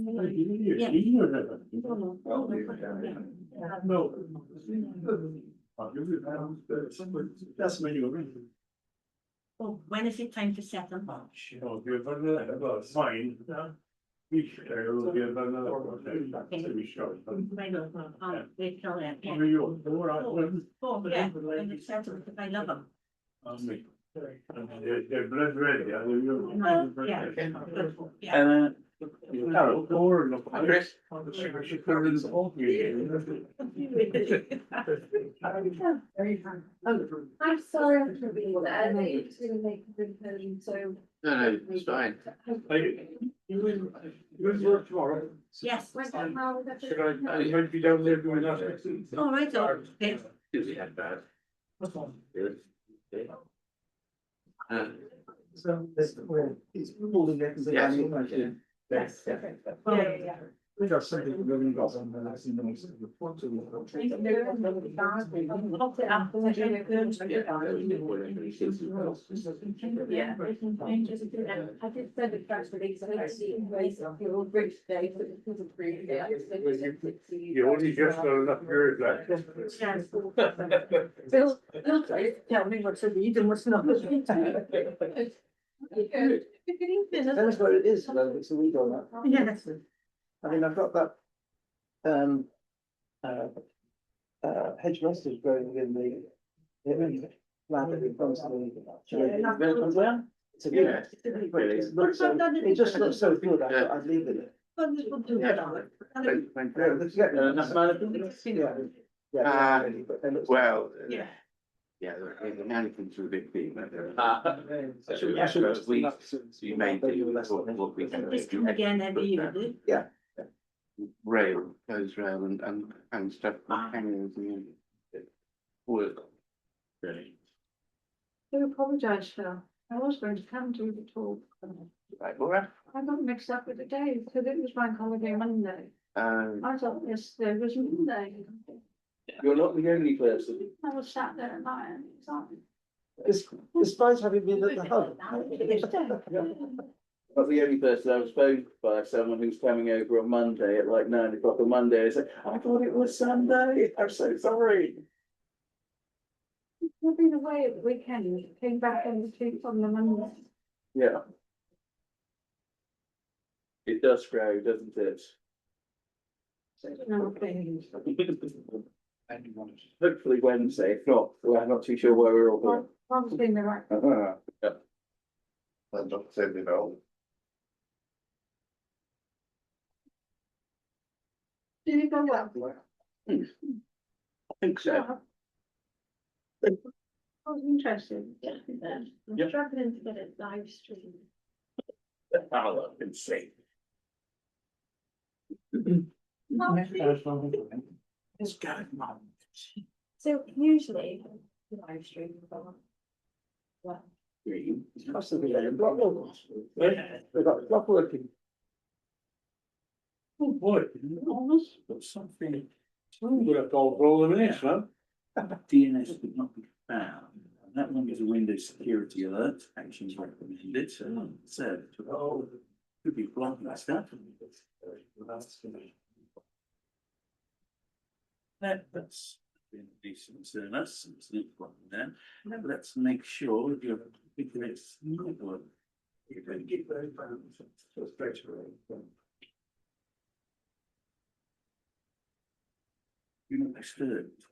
No. That's many already. Well, when is it time to set them? I'll give another sign. Each day will give another one. To be sure. They tell that. Are you all right? Oh, yeah, and it's set them because I love them. They're blood red, yeah. Yeah, good, yeah. Carol, or Chris? she covers all I'm sorry I'm not being there. It's going to make a good home, so. No, it's fine. You will work tomorrow. Yes. Where's that now? Should I be down there doing that? All right, okay. Busy had bad. Good. So this where it's all the next thing. Yes. Yeah. We got something we haven't got on the last in the next report to. Yeah. I did send a press release, I don't see it in place of your bridge day, but it was approved. You only just got enough years left. Bill, tell me what's a read and what's not. Tell us what it is, whether it's a weed or not. Yes. I mean, I've got that, hedge mustard growing in the land in front of the. It's a Yeah. it just looks so good, I'd leave it. Thank you. Enough money? Yeah. Well, Yeah. yeah, the mannequins are a bit big, but I should we may do what we can Just come do. again every year, do Yeah. Rail, goes rail and stuff, hanging and work. Really. I apologise, Phil. I was going to come to the talk. Right, Laura? I got mixed up with the day, because it was bank holiday Monday. I thought yesterday was Monday. You're not the only person. I was sat there at night and it's on. Despite having been at the hub. Not the only person I was phoned by someone who's coming over on Monday at like 9 o'clock on Monday. I said, I thought it was Sunday. I'm so sorry. We've been away at the weekend, came back on the Monday. Yeah. It does grow, doesn't it? No, things. Hopefully Wednesday. If not, we're not too sure where we're all going. Probably in the right. Yeah. I'm not saying it all. Did it go well? I think so. I was interested. I'm Yep. struggling to get it live stream. I'll insane. It's going on. So usually live stream. Well, Possibly, block They've got block working. Oh, boy. Almost, but something. We'll have to all roll them in this, huh? DNS could not be found. That one is a Windows security alert. Actions recommended. So, could be blocking that stuff. That's been a decent service. It's not problem there. Now let's make sure that you're thinking it's not one. You can get very fast, so straight away. You're not disturbed.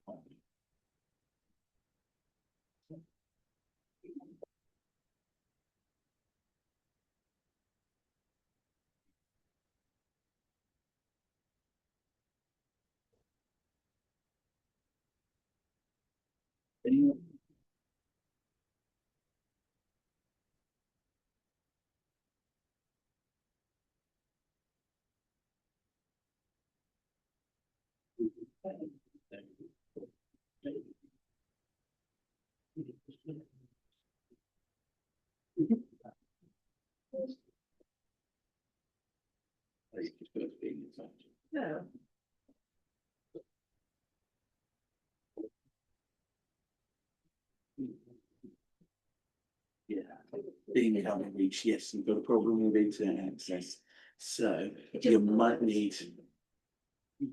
Anyone? yeah. Yeah, being able to reach, yes, you've got a problem with internet access. So you might need.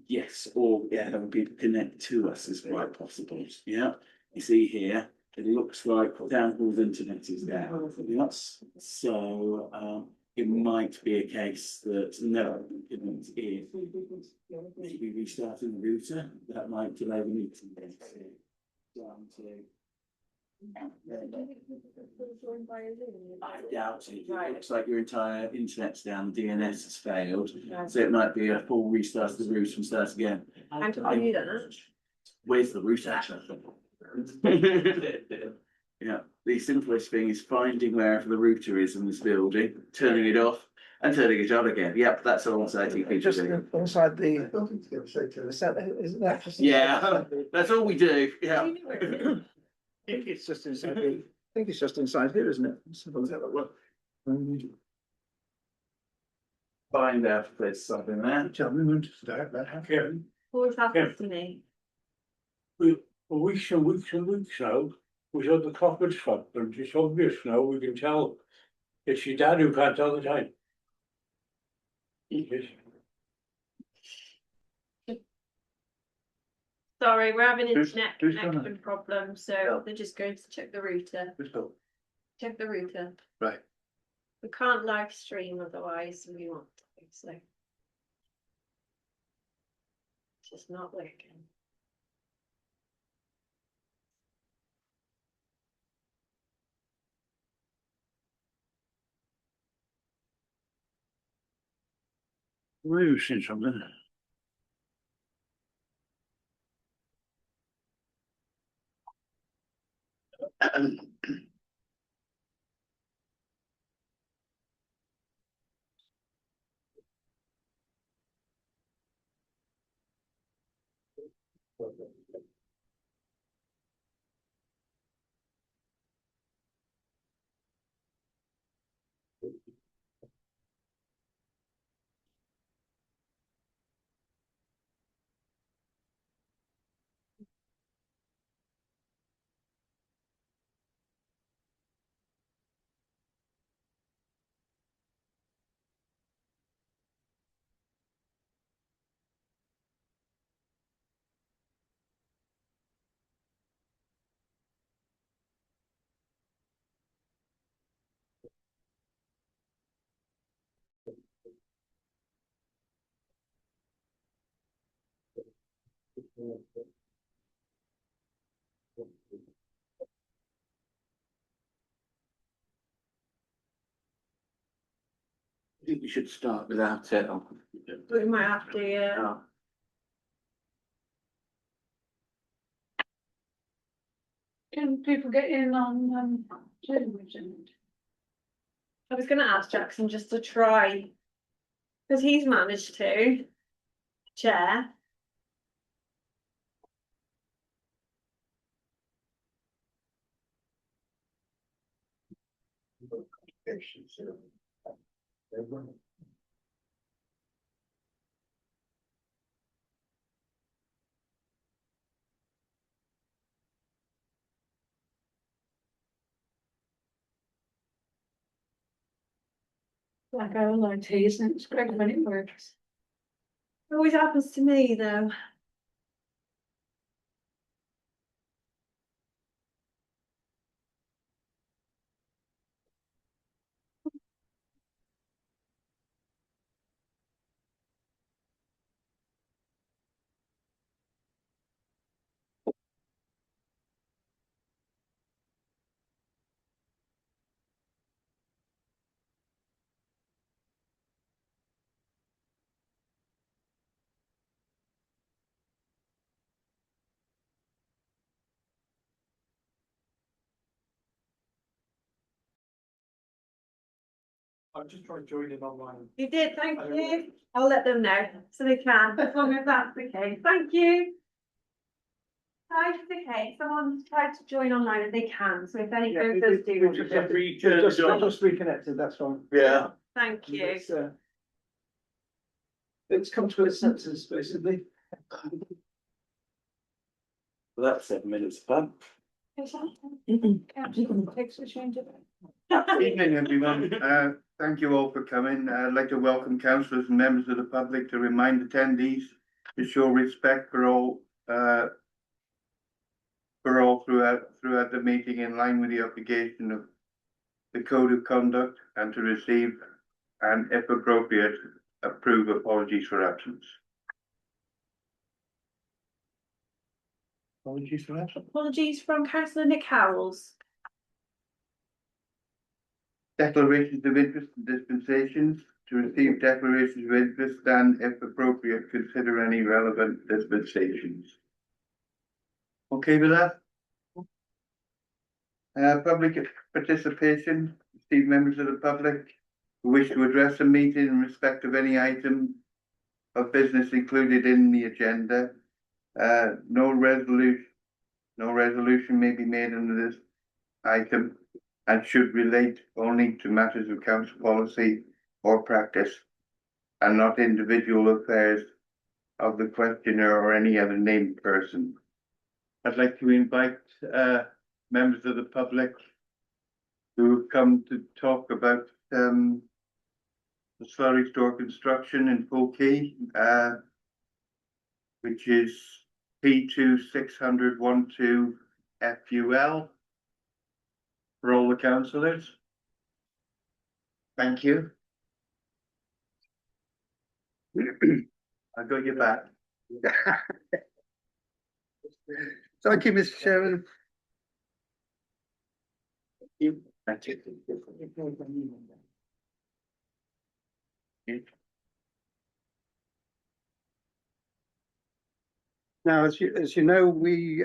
Yes, or yeah, having people connect to us is quite possible. Yeah, you see here, it looks like Downhill's internet is down. Yes, so it might be a case that no, internet is maybe restarting the router. That might delay the meeting. Down to. I doubt it. It looks like your entire internet's down, DNS has failed, so it might be a full restart of the router and start again. How do I do that? Where's the router? Yeah, the simplest thing is finding wherever the router is in this building, turning it off and turning it on again. Yep, that's all IT people Just do. inside the cellar, isn't that just? Yeah, that's all we do. Yeah. I think it's just inside the, I think it's just inside here, isn't it? Let's have a look. Find out if there's something there. Tell me when to start that. Kevin, Always happens to me. for weeks and weeks and weeks now, was at the Crawford shop, and it's obvious now, we can tell. It's your dad who can't tell the time. Yes. Sorry, we're having Who's internet done connection problems, so they're just going to check the router. Check the router. Right. We can't live stream otherwise we want to, so. It's just not working. We've seen something. I think we should start without it. We might have to, yeah. Can people get in on, television? I was gonna ask Jackson just to try, because he's managed to chair. Like I like teas, and it's great when it works. It always happens to me though. I've just tried joining online. You did, thank you. I'll let them know so they can, as long as that's the case. Thank you. Right, okay, someone tried to join online and they can, so if anything does do. Just reconnected, that's fine. Yeah. Thank you. It's come to its senses, basically. Well, that's 7 minutes of fun. Council takes the change of it. Evening, everyone. Thank you all for coming. I'd like to welcome councillors and members of the public to remind attendees to show respect for all throughout the meeting in line with the obligation of the code of conduct and to receive and, if appropriate, approve apologies for absence. Apologies for absence. Apologies from councillor Nick Howells. Declarations of interest and dispensations. To receive declarations of interest and, if appropriate, consider any relevant dispensations. Okay with that? Public participation. Receive members of the public who wish to address a meeting in respect of any item of business included in the agenda. No resolution may be made under this item and should relate only to matters of council policy or practice and not individual affairs of the questioner or any other named person. I'd like to invite members of the public who have come to talk about the slurry store construction in Full Key, which is P2 60012 FUL. For all the councillors. Thank you. I got your back. Thank you, Mr. Chairman. Thank you. Now, as you know, we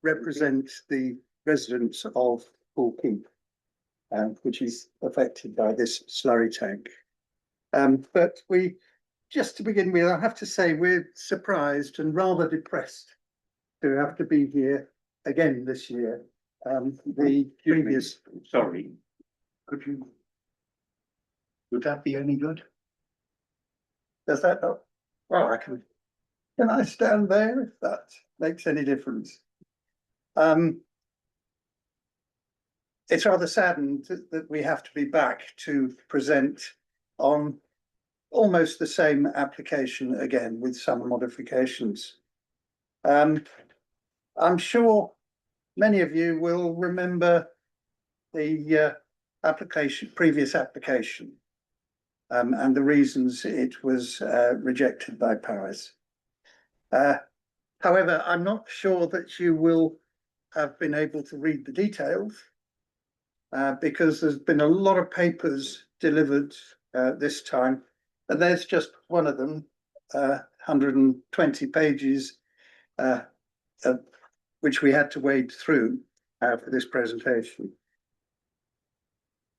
represent the residents of Pool Keep, which is affected by this slurry tank. But just to begin with, I have to say we're surprised and rather depressed to have to be here again this year. The previous, Sorry, would that be any good? does that not? Well, can I stand there if that makes any difference? It's rather saddened that we have to be back to present on almost the same application again with some modifications. I'm sure many of you will remember the previous application and the reasons it was rejected by Paris. However, I'm not sure that you will have been able to read the details because there's been a lot of papers delivered this time, and there's just one of them, 120 pages, which we had to wade through for this presentation.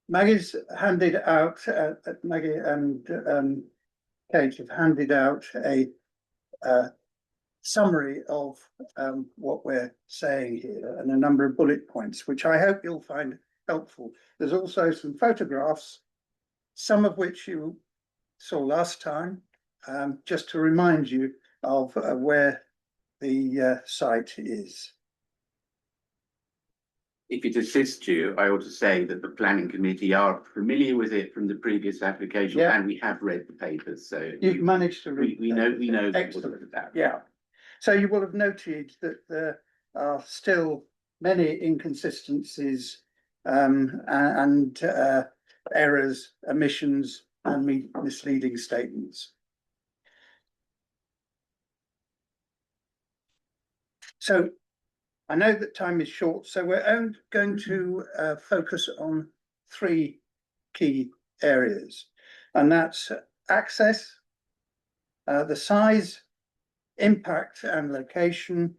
Maggie's handed out, Maggie and Kate have handed out a summary of what we're saying here and a number of bullet points, which I hope you'll find helpful. There's also some photographs, some of which you saw last time, just to remind you of where the site is. If it assists you, I ought to say that the planning committee are familiar with it from the previous application, Yeah. and we have read the papers, so. You've managed to read. We know. Excellent. Yeah. So you will have noted that there are still many inconsistencies and errors, omissions, and misleading statements. So I know that time is short, so we're only going to focus on three key areas, and that's access, the size, impact and location,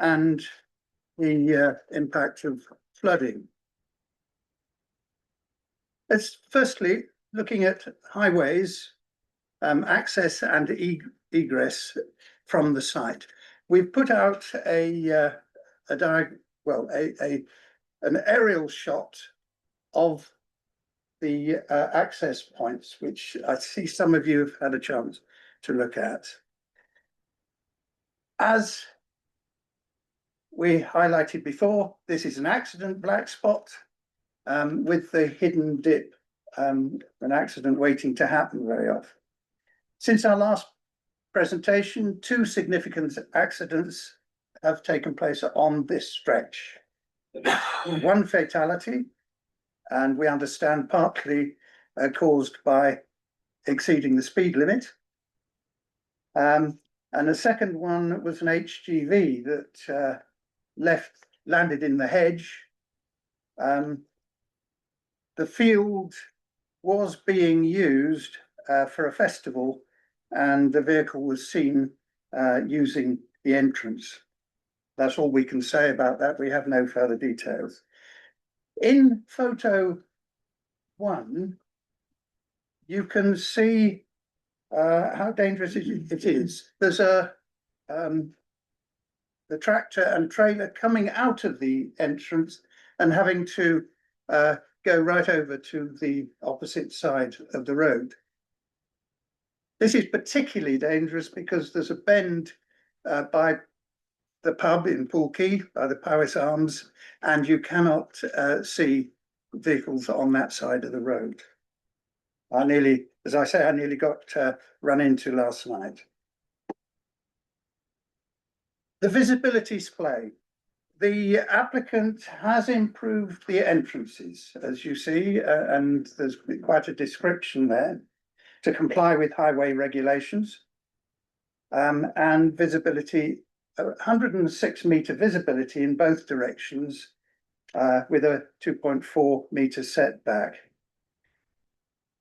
and the impact of flooding. Let's firstly looking at highways, access and egress from the site. We've put out an aerial shot of the access points, which I see some of you have had a chance to look at. As we highlighted before, this is an accident black spot. with the hidden dip, an accident waiting to happen very often. Since our last presentation, 2 significant accidents have taken place on this stretch. 1 fatality, and we understand partly caused by exceeding the speed limit. And the second one was an HGV that landed in the hedge. The field was being used for a festival, and the vehicle was seen using the entrance. That's all we can say about that. We have no further details. In photo 1, you can see how dangerous it is. There's the tractor and trailer coming out of the entrance and having to go right over to the opposite side of the road. This is particularly dangerous because there's a bend by the pub in Poole Quay, by the Powys Arms, and you cannot see vehicles on that side of the road. I nearly got run into last night. The visibility splay. The applicant has improved the entrances, as you see, and there's quite a description there to comply with highway regulations. And visibility, 106 metre visibility in both directions with a 2.4 metre setback.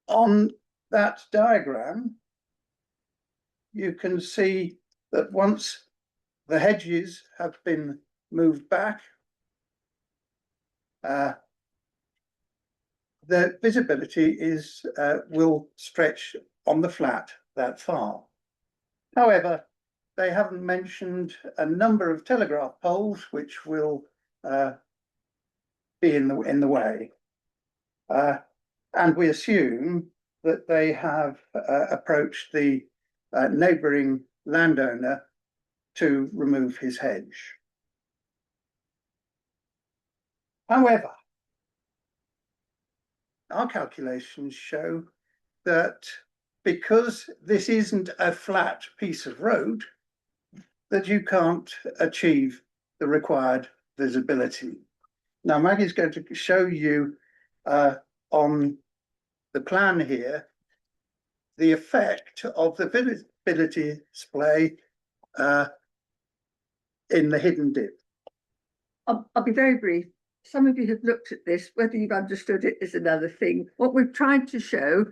On that diagram, you can see that once the hedges have been moved back, the visibility will stretch on the flat that far. However, they haven't mentioned a number of telegraph poles which will be in the way. And we assume that they have approached the neighbouring landowner to remove his hedge. However, our calculations show that because this isn't a flat piece of road, that you can't achieve the required visibility. Now, Maggie's going to show you on the plan here the effect of the visibility display in the hidden dip. I'll be very brief. Some of you have looked at this. Whether you've understood it is another thing. What we've tried to show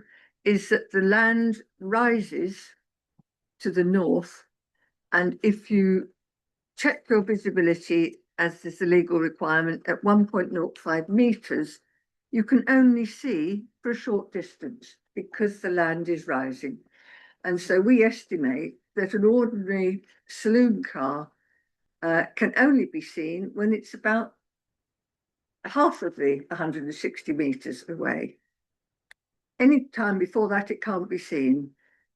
is that the land rises to the north, and if you check your visibility, as is the legal requirement, at 1.05 metres, you can only see for a short distance because the land is rising. And so we estimate that an ordinary saloon car can only be seen when it's about half of the 160 metres away. Any time before that, it can't be seen.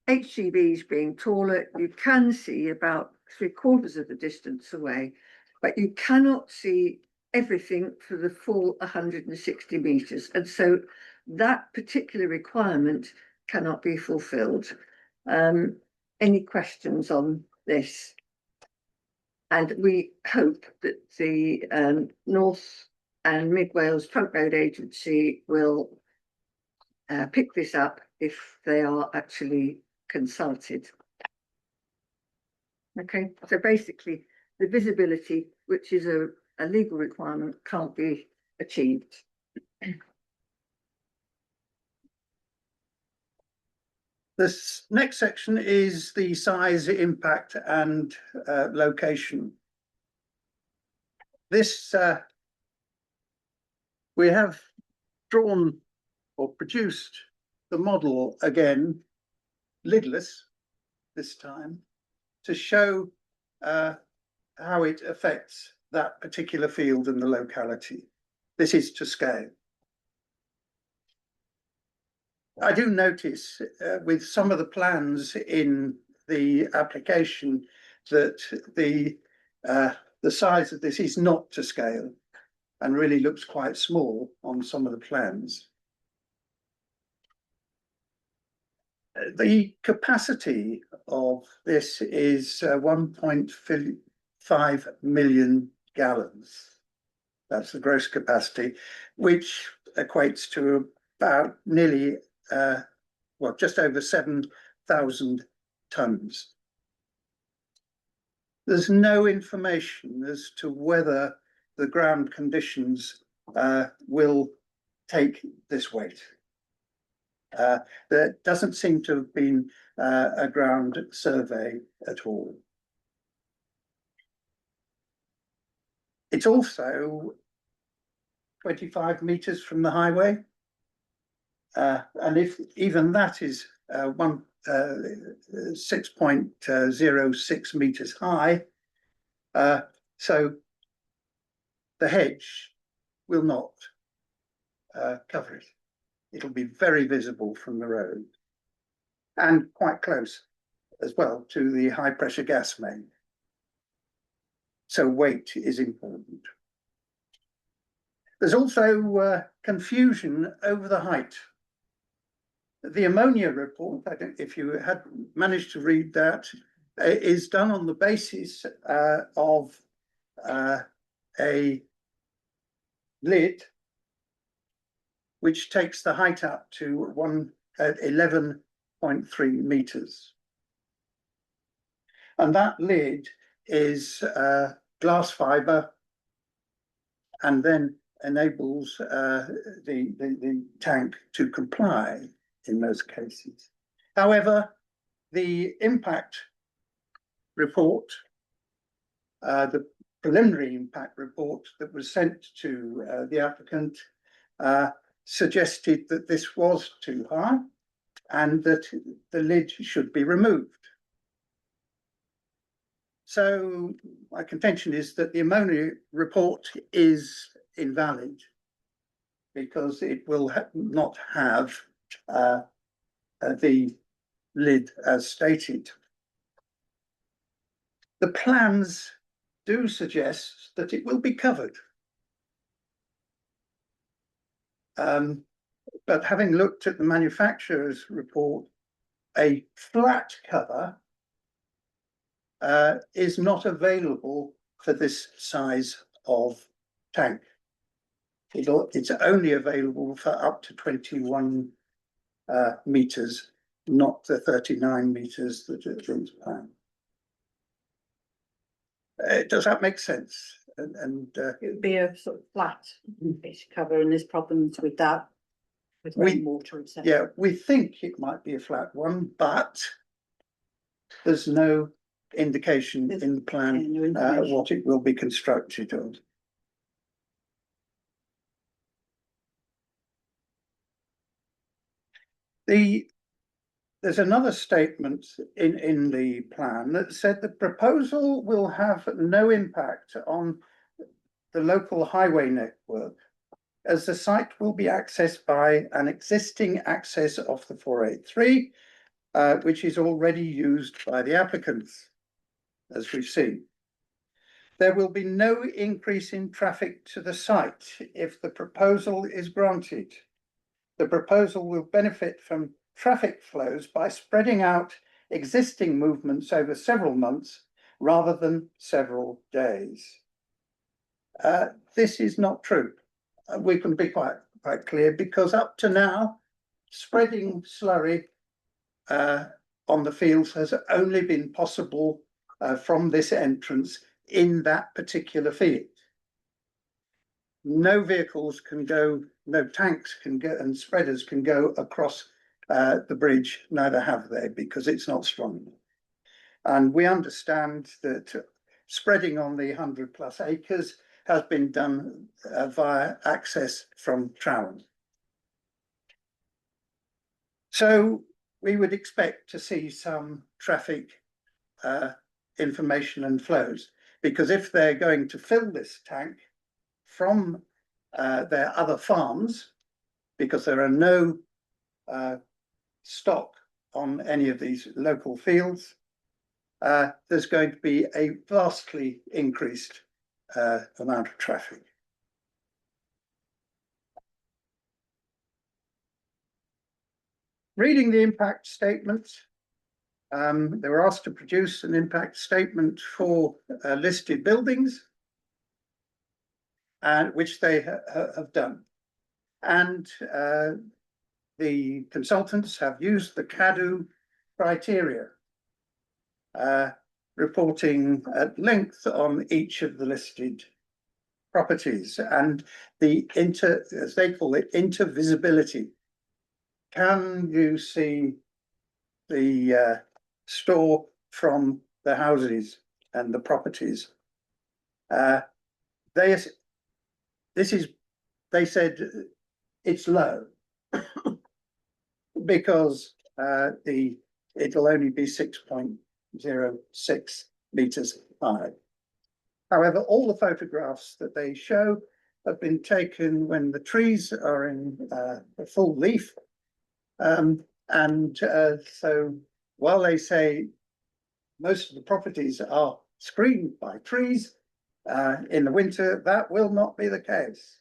HGVs being taller, you can see about 3/4 of the distance away, but you cannot see everything for the full 160 metres. And so that particular requirement cannot be fulfilled. Any questions on this? And we hope that the North and Mid Wales Trunk Road Agency will pick this up if they are actually consulted. Okay, so basically the visibility, which is a legal requirement, can't be achieved. This next section is the size, impact and location. This we have drawn or produced the model again, lidless this time, to show how it affects that particular field and the locality. This is to scale. I do notice with some of the plans in the application that the size of this is not to scale. and really looks quite small on some of the plans. The capacity of this is 1.5 million gallons. That's the gross capacity, which equates to about nearly, well, just over 7,000 tonnes. There's no information as to whether the ground conditions will take this weight. There doesn't seem to have been a ground survey at all. It's also 25 metres from the highway. And if even that is 6.06 metres high, so the hedge will not cover it. It'll be very visible from the road and quite close as well to the high pressure gas main. So weight is important. There's also confusion over the height. The ammonia report, I don't, if you had managed to read that, is done on the basis of a lid which takes the height up to 11.3 meters. And that lid is glass fiber and then enables the tank to comply in most cases. However, the impact report, the preliminary impact report that was sent to the applicant suggested that this was too high and that the lid should be removed. So my contention is that the ammonia report is invalid because it will not have the lid as stated. The plans do suggest that it will be covered. But having looked at the manufacturer's report, a flat cover is not available for this size of tank. It's only available for up to 21 meters, not the 39 meters that is planned. Does that make sense? It would be a sort of flat fish cover, and there's problems with that, with rainwater, etc. Yeah, we think it might be a flat one, but there's no indication in the plan what it will be constructed of. There's another statement in the plan that said the proposal will have no impact on the local highway network, as the site will be accessed by an existing access off the 483, which is already used by the applicants, as we've seen. There will be no increase in traffic to the site if the proposal is granted. The proposal will benefit from traffic flows by spreading out existing movements over several months rather than several days. This is not true. We can be quite clear, because up to now, spreading slurry on the fields has only been possible from this entrance in that particular field. No vehicles can go, no tanks can go, and spreaders can go across the bridge, neither have they, because it's not strong enough. And we understand that spreading on the 100+ acres has been done via access from Trowan. So we would expect to see some traffic information and flows, because if they're going to fill this tank from their other farms, because there are no stock on any of these local fields, there's going to be a vastly increased amount of traffic. reading the impact statement, they were asked to produce an impact statement for listed buildings, and which they have done. And the consultants have used the CADU criteria, reporting at length on each of the listed properties and the as they call it, intervisibility. Can you see the store from the houses and the properties? They said it's low because it'll only be 6.06 meters high. However, all the photographs that they show have been taken when the trees are in full leaf. So while they say most of the properties are screened by trees, in the winter, that will not be the case.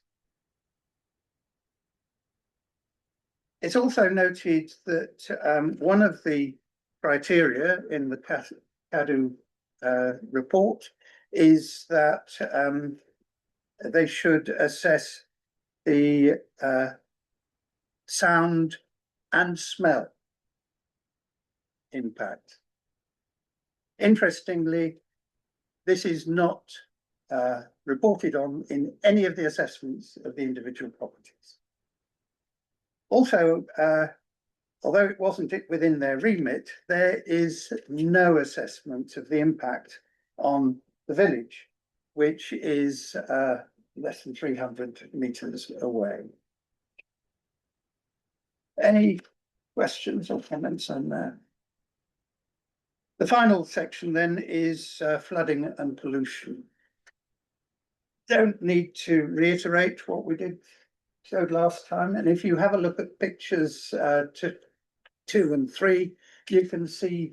It's also noted that one of the criteria in the CADU report is that they should assess the sound and smell impact. Interestingly, this is not reported on in any of the assessments of the individual properties. Also, although it wasn't within their remit, there is no assessment of the impact on the village, which is less than 300 meters away. Any questions or comments on that? The final section then is flooding and pollution. Don't need to reiterate what we showed last time, and if you have a look at pictures 2 and 3, you can see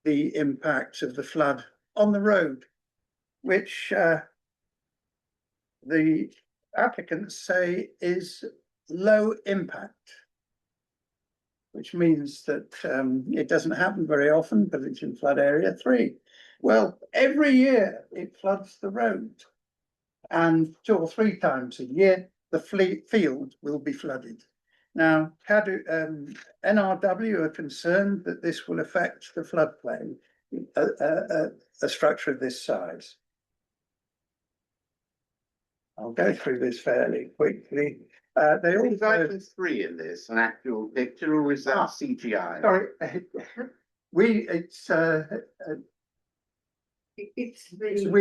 the impact of the flood on the road, which the applicants say is low impact, which means that it doesn't happen very often, but it's in flood area 3. Well, every year it floods the road, and 2 or 3 times a year the field will be flooded. Now, NRW are concerned that this will affect the floodplain, a structure of this size. I'll go through this fairly quickly. They Is also item 3 in this an actual picture or is that CGI? sorry, we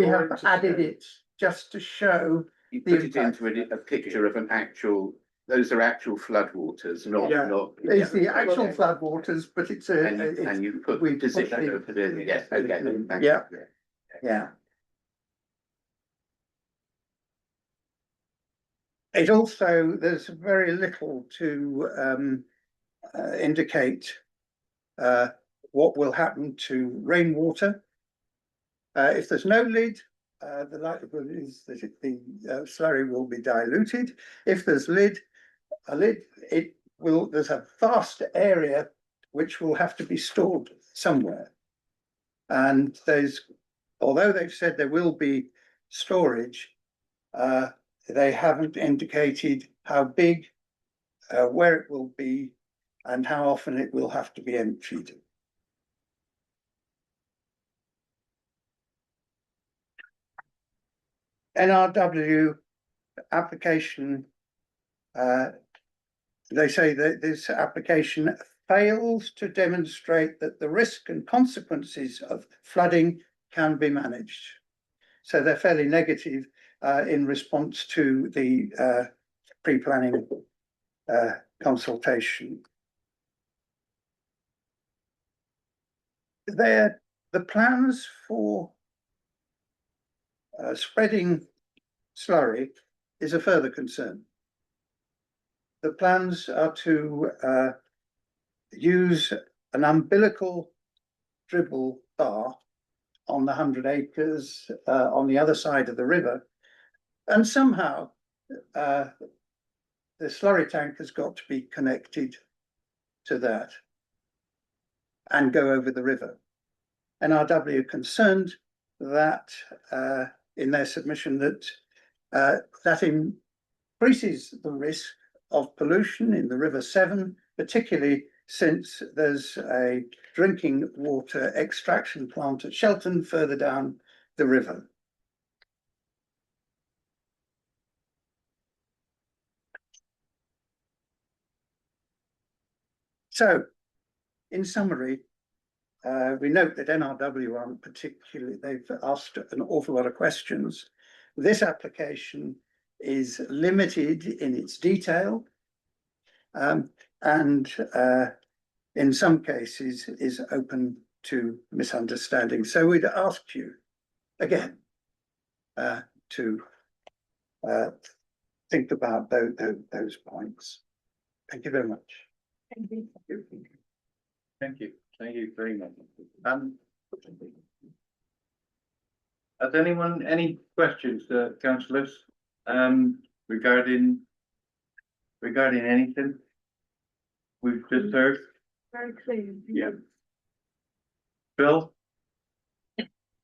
have added it just to show You the put it impact. into a picture of an actual, those are actual floodwaters, not, Yeah. not. It's the actual floodwaters, but it's a. And you put we the position put of it, yes, okay. thank Yeah. you. Yeah. It also, there's very little to indicate what will happen to rainwater. If there's no lid, the likelihood is that the slurry will be diluted. If there's a lid, there's a vast area which will have to be stored somewhere. And although they've said there will be storage, they haven't indicated how big, where it will be, and how often it will have to be emptied. NRW application, they say that this application fails to demonstrate that the risk and consequences of flooding can be managed. So they're fairly negative in response to the pre-planning consultation. The plans for spreading slurry is a further concern. The plans are to use an umbilical dribble bar on the 100 acres on the other side of the river, and somehow the slurry tank has got to be connected to that and go over the river. NRW are concerned that in their submission that increases the risk of pollution in the River Severn, particularly since there's a drinking water extraction plant at Shelton further down the river. So, in summary, we note that NRW aren't particularly, they've asked an awful lot of questions. This application is limited in its detail and in some cases is open to misunderstanding. So we'd ask you again to think about those points. Thank you very much. Thank you. Thank you. Thank you very much. Has anyone any questions, councillors, regarding anything we've just heard? Very clear. Yeah. Bill?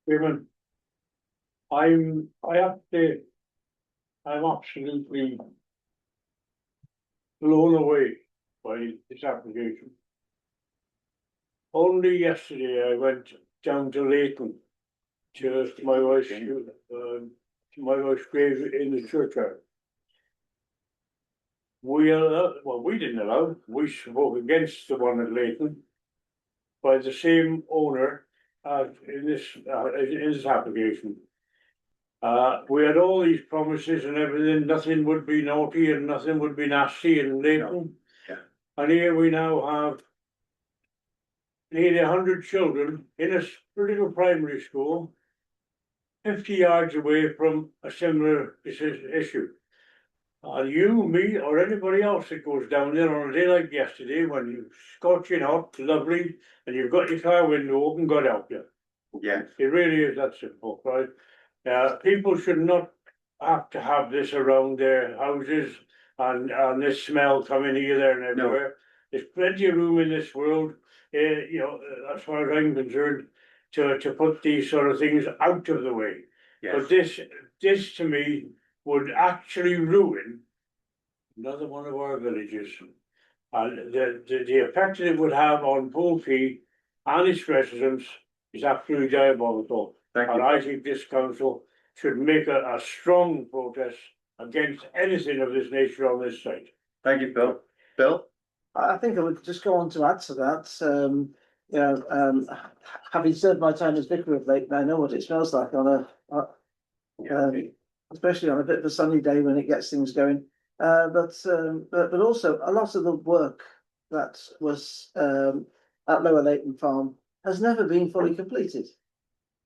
Chairman, I have to say, I'm absolutely blown away by this application. Only yesterday I went down to Leighton to my wife's grave in the churchyard. We didn't allow, we spoke against the one at Leighton by the same owner in this application. We had all these promises and everything, nothing would be naughty and nothing would be nasty in Leighton. Yeah. And here we now have nearly 100 children in a little primary school, 50 yards away from a similar issue. And you, me, or anybody else that goes down there on a day like yesterday, when you're scorching hot, lovely, and you've got your car window open, God help you. Yes. It really is that simple, right? People should not have to have this around their houses and this smell coming here, there, and everywhere. There's plenty of room in this world, as far as I'm concerned, to put these sort of things out of the way. Yes. But this to me would actually ruin another one of our villages. And the effect it would have on Polkey and its residents is absolutely diabolical. Thank you. And I think this council should make a strong protest against anything of this nature on this site. Thank you, Bill. Bill? I think I would just go on to add to that. Having served my time as vicar of Leighton, I know what it smells like on especially on a bit of a sunny day when it gets things going. But also a lot of the work that was at Lower Leighton Farm has never been fully completed.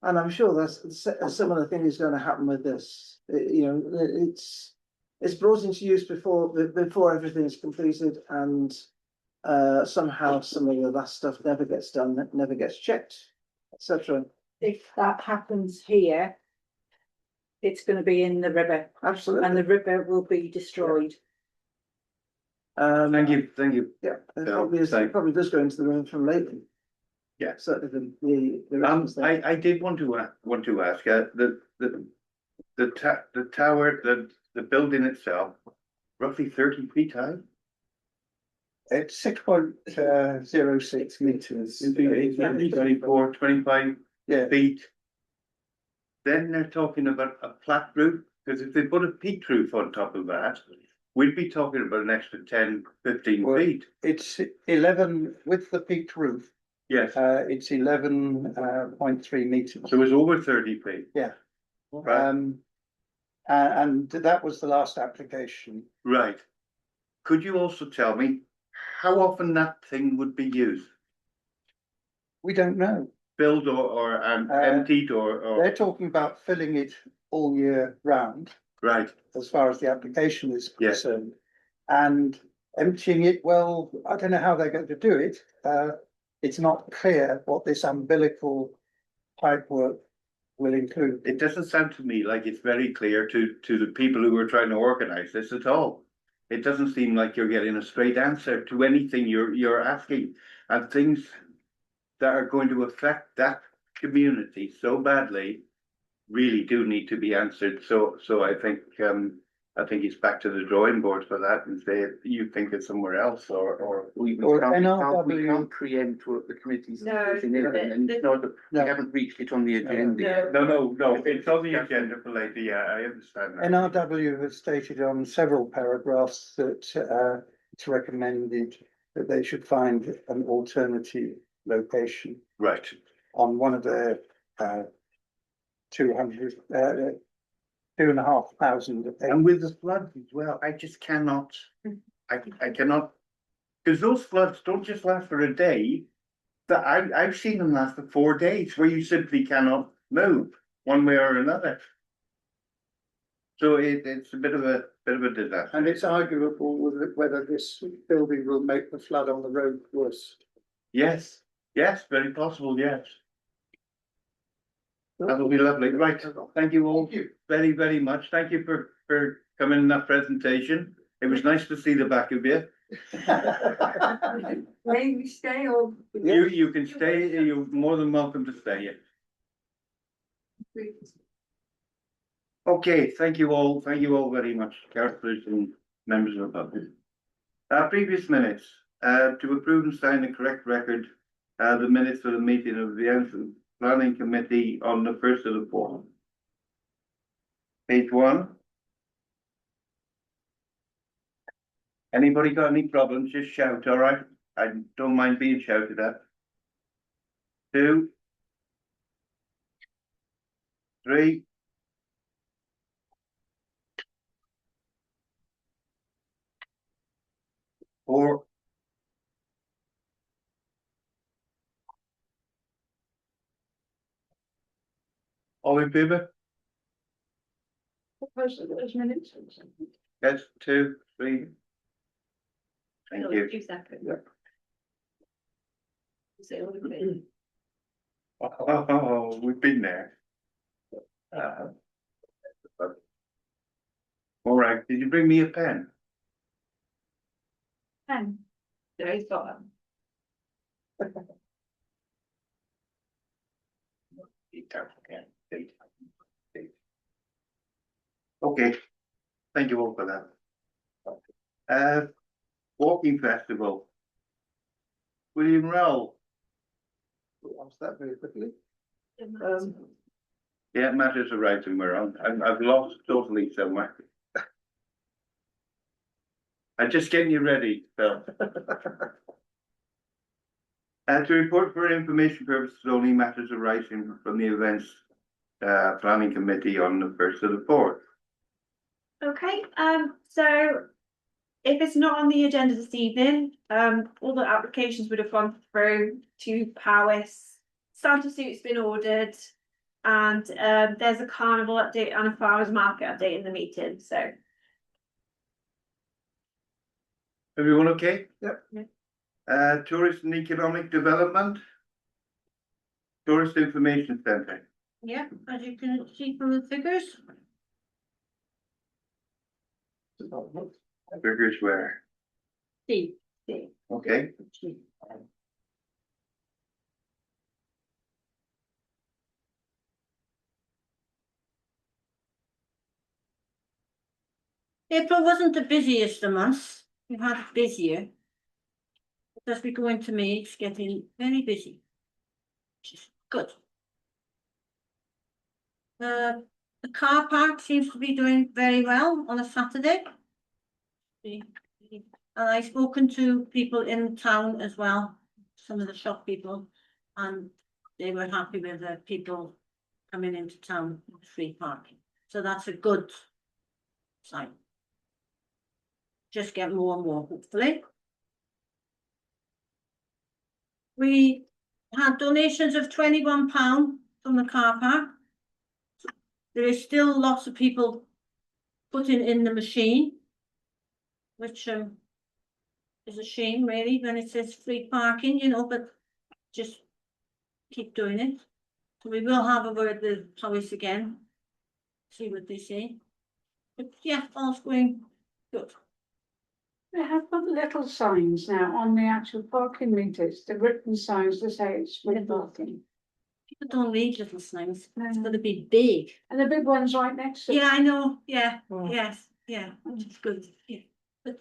And I'm sure that's a similar thing is going to happen with this. It's brought into use before everything's completed, and somehow some of the last stuff never gets done, never gets checked, etc. If that happens here, it's going to be in the river. Absolutely. And the river will be destroyed. Thank you. Yeah, it Bill, probably does go into the river from Leighton. Yeah. Certainly the residents there. I did want to ask the tower, the building itself, roughly 30 feet high. It's 6.06 meters. 24, 25 Yeah. feet. Then they're talking about a flat roof, because if they put a peaked roof on top of that, we'd be talking about an extra 10, 15 Well, feet. It's 11 with the peaked roof. Yes, It's 11.3 meters. so it's over 30 feet. Yeah. Right. And that was the last application. Right. Could you also tell me how often that thing would be used? We don't know. Filled or emptied or? They're talking about filling it all year round, Right, as far as the application is Yes. concerned. And emptying it, well, I don't know how they're going to do it. It's not clear what this umbilical pipework will include. it doesn't sound to me like it's very clear to the people who are trying to organise this at all. it doesn't seem like you're getting a straight answer to anything you're asking, and things that are going to affect that community so badly really do need to be answered. So I think it's back to the drawing board for that, and say you think it's somewhere else, or We Or we NRW. can't preempt what the committee's No, decision is, and it's not, we haven't reached it on the agenda. yet. no, it's on the agenda for later. Yeah, I understand that. NRW has stated on several paragraphs that it's recommended that they should find an alternative location Right. on one of their 2,500 And with the floods as well, I just cannot, I cannot, because those floods don't just last for a day. That I've seen them last for 4 days, where you simply cannot move one way or another. So it's a bit of a disaster. and it's arguable whether this building will make the flood on the road worse. Yes, very possible, yes. That'll be lovely, right, thank you all very, very much, thank you for coming in that presentation. It was nice to see the back of you. May we stay or? You can stay, you're more than welcome to stay. Okay, thank you all very much, councillors and members of the public. Previous minutes, to approve and sign the correct record, the minutes of the meeting of the Planning Committee on the 1st of the 4th. Page 1. Anybody got any problems, just shout, all right? I don't mind being shouted at. 2. 3. 4. 'All in favour? Yes, 2, 3. Thank you. 2 seconds. Yeah. Say all in favour. Oh, we've been there. All right, did you bring me a pen? There he's got them. Okay, thank you all for that. Walking festival. William Rowell. Answer that very quickly. Yeah, matters are right and we're on. I've lost totally somewhere. I'm just getting you ready, Phil. To report for information purposes only, matters arising from the events planning committee on the 1st of the 4th. Okay, so if it's not on the agenda this evening, all the applications would have gone through to Powys. Santa suit's been ordered, and there's a carnival update and a farmers market update in the meeting, so. Everyone okay? Yep. Tourist and economic development. Tourist information centre. Yeah, as you can see from the figures. Figures where? Steve. Okay. April wasn't the busiest of months. We've had it busier. As we go into May, it's getting very busy. Which is good. The car park seems to be doing very well on a Saturday. And I've spoken to people in town as well, some of the shop people, and they were happy with the people coming into town with free parking. So that's a good sign. Just get more and more, hopefully. We had donations of £21 from the car park. There is still lots of people putting in the machine, which is a shame really when it says free parking, you know, but just keep doing it. So we will have a word with Powys again, see what they say. But yeah, all's going good. They have put little signs now on the actual parking meters, the written signs that say it's free parking. People don't read little signs, it's No. gotta be big. And the big one's right next to it. Yeah, I know, yeah, Mm. yes, yeah, which is good, yeah. But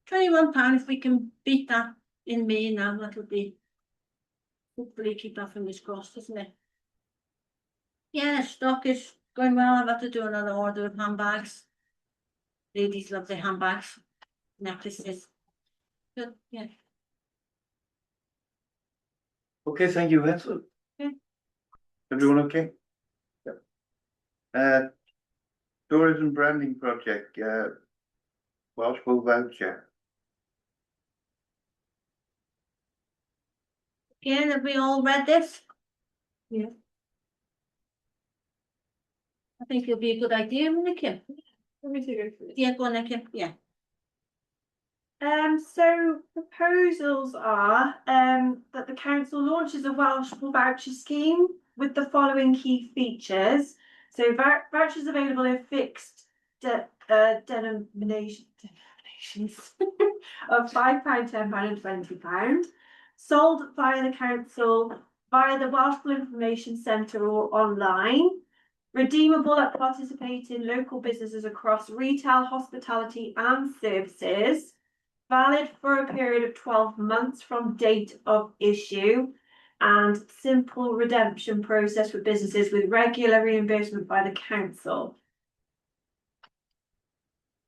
£21, if we can beat that in May now, that'll be. Hopefully keep our fingers crossed, isn't it? Yeah, stock is going well. I've had to do another order of handbags. Ladies love their handbags, necklaces. Good, yeah. Okay, thank you, excellent. Okay. Everyone okay? Yep. Tourism branding project, Welshpool voucher. Again, have we all read this? Yeah. I think it'll be a good idea, Nicky. Let me see. Yeah, go on, Nicky, yeah. So proposals are that the council launches a Welshpool voucher scheme with the following key features. So vouchers available in fixed denominations of £5, £10 and £20, sold via the council via the Welshpool Information Centre or online, redeemable at participating local businesses across retail, hospitality and services, valid for a period of 12 months from date of issue, and simple redemption process for businesses with regular reimbursement by the council.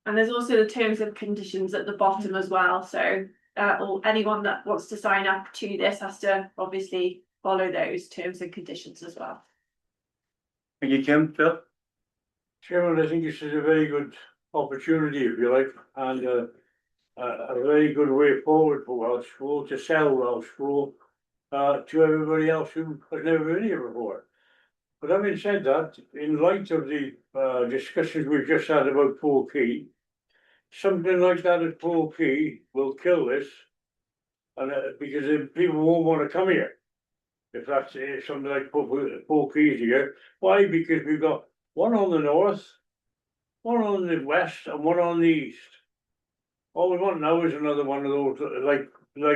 And there's also the terms and conditions at the bottom as well, so or anyone that wants to sign up to this has to obviously follow those terms and conditions as well. Thank you, Kim, Phil. Chairman, I think this is a very good opportunity, if you like, and a very good way forward for Welshpool to sell Welshpool to everybody else who has never been here before. But having said that, in light of the discussions we've just had about Pool Key, something like that at Pool Key will kill this, and because people won't want to come here. If that's something like Pool Key is here, why? Because we've got one on the north, one on the west, and one on the east. All we want now is another one of those, like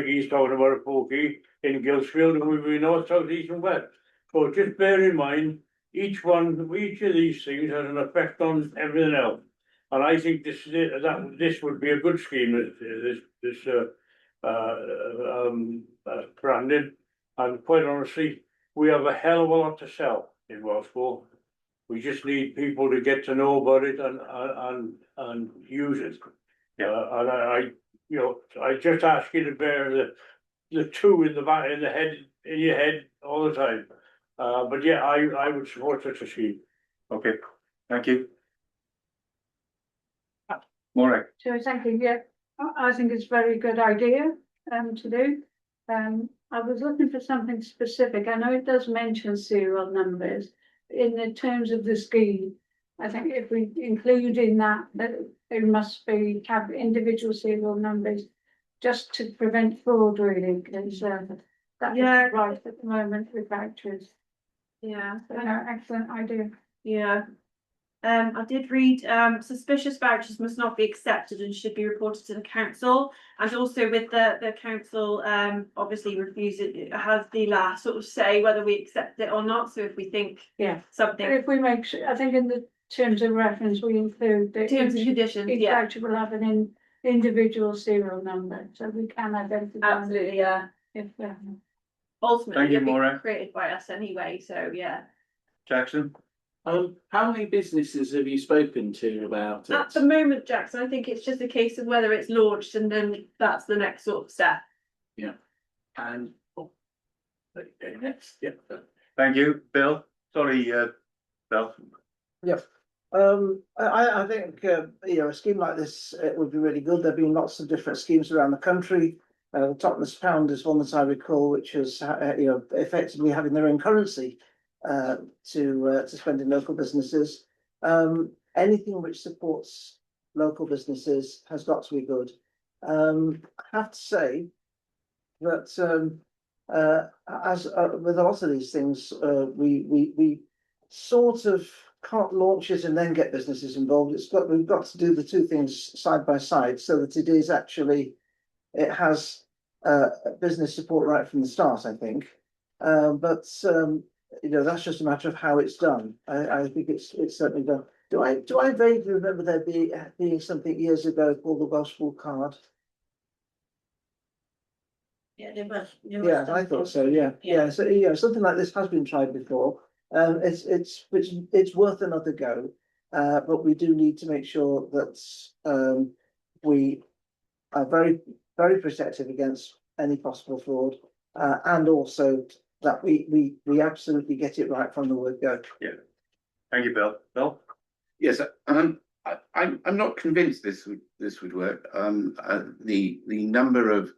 he's talking about a Pool Key in Gilsfield, and we'll be north, south, east, and west. So just bear in mind, each of these things has an effect on everything else. And I think this would be a good scheme, this branding. And quite honestly, we have a hell of a lot to sell in Welshpool. We just need people to get to know about it and use it. And I just ask you to bear the two in your head all the time. But yeah, I would support such a scheme. Okay, thank you. Maureen. So thank you, yeah, I think it's a very good idea to do. I was looking for something specific. I know it does mention serial numbers in the terms of the scheme. I think if we include in that there must have individual serial numbers just to prevent fraud, really, because that's right at the moment with vouchers. Yeah. So, no, excellent idea. Yeah. I did read suspicious vouchers must not be accepted and should be reported to the council, and also with the council obviously it has the last sort of say whether we accept it or not. So if we think something, And if we make sure, I think in the terms of reference we include the terms and conditions, each voucher will have an individual serial number, so we can identify. Absolutely, yeah. If Ultimately, Thank you, it'll be Maureen. created by us anyway, so yeah. Jackson. How many businesses have you spoken to about At it? the moment, Jackson, I think it's just a case of whether it's launched and then that's the next sort of step. Yeah. And next, yeah. Thank you, Bill. Sorry, Bill. Yes. I think, a scheme like this, it would be really good. There've been lots of different schemes around the country. The Tottenham's Pound is one that I recall, which is, effectively having their own currency to spend in local businesses. Anything which supports local businesses has got to be good. I have to say that as with a lot of these things, we sort of can't launch it and then get businesses involved. We've got to do the two things side by side so that it is actually, it has business support right from the start, I think. But you know, that's just a matter of how it's done. I think it's certainly done. Do I vaguely remember there being something years ago called the Welshpool card? Yeah, there was. Yeah, I thought so, yeah, so, you know, something like this has been tried before. It's worth another go. But we do need to make sure that we are very, very protective against any possible fraud. And also that we absolutely get it right from the word go. Thank you, Bill. Bill? Yes, I'm not convinced this would work. The number of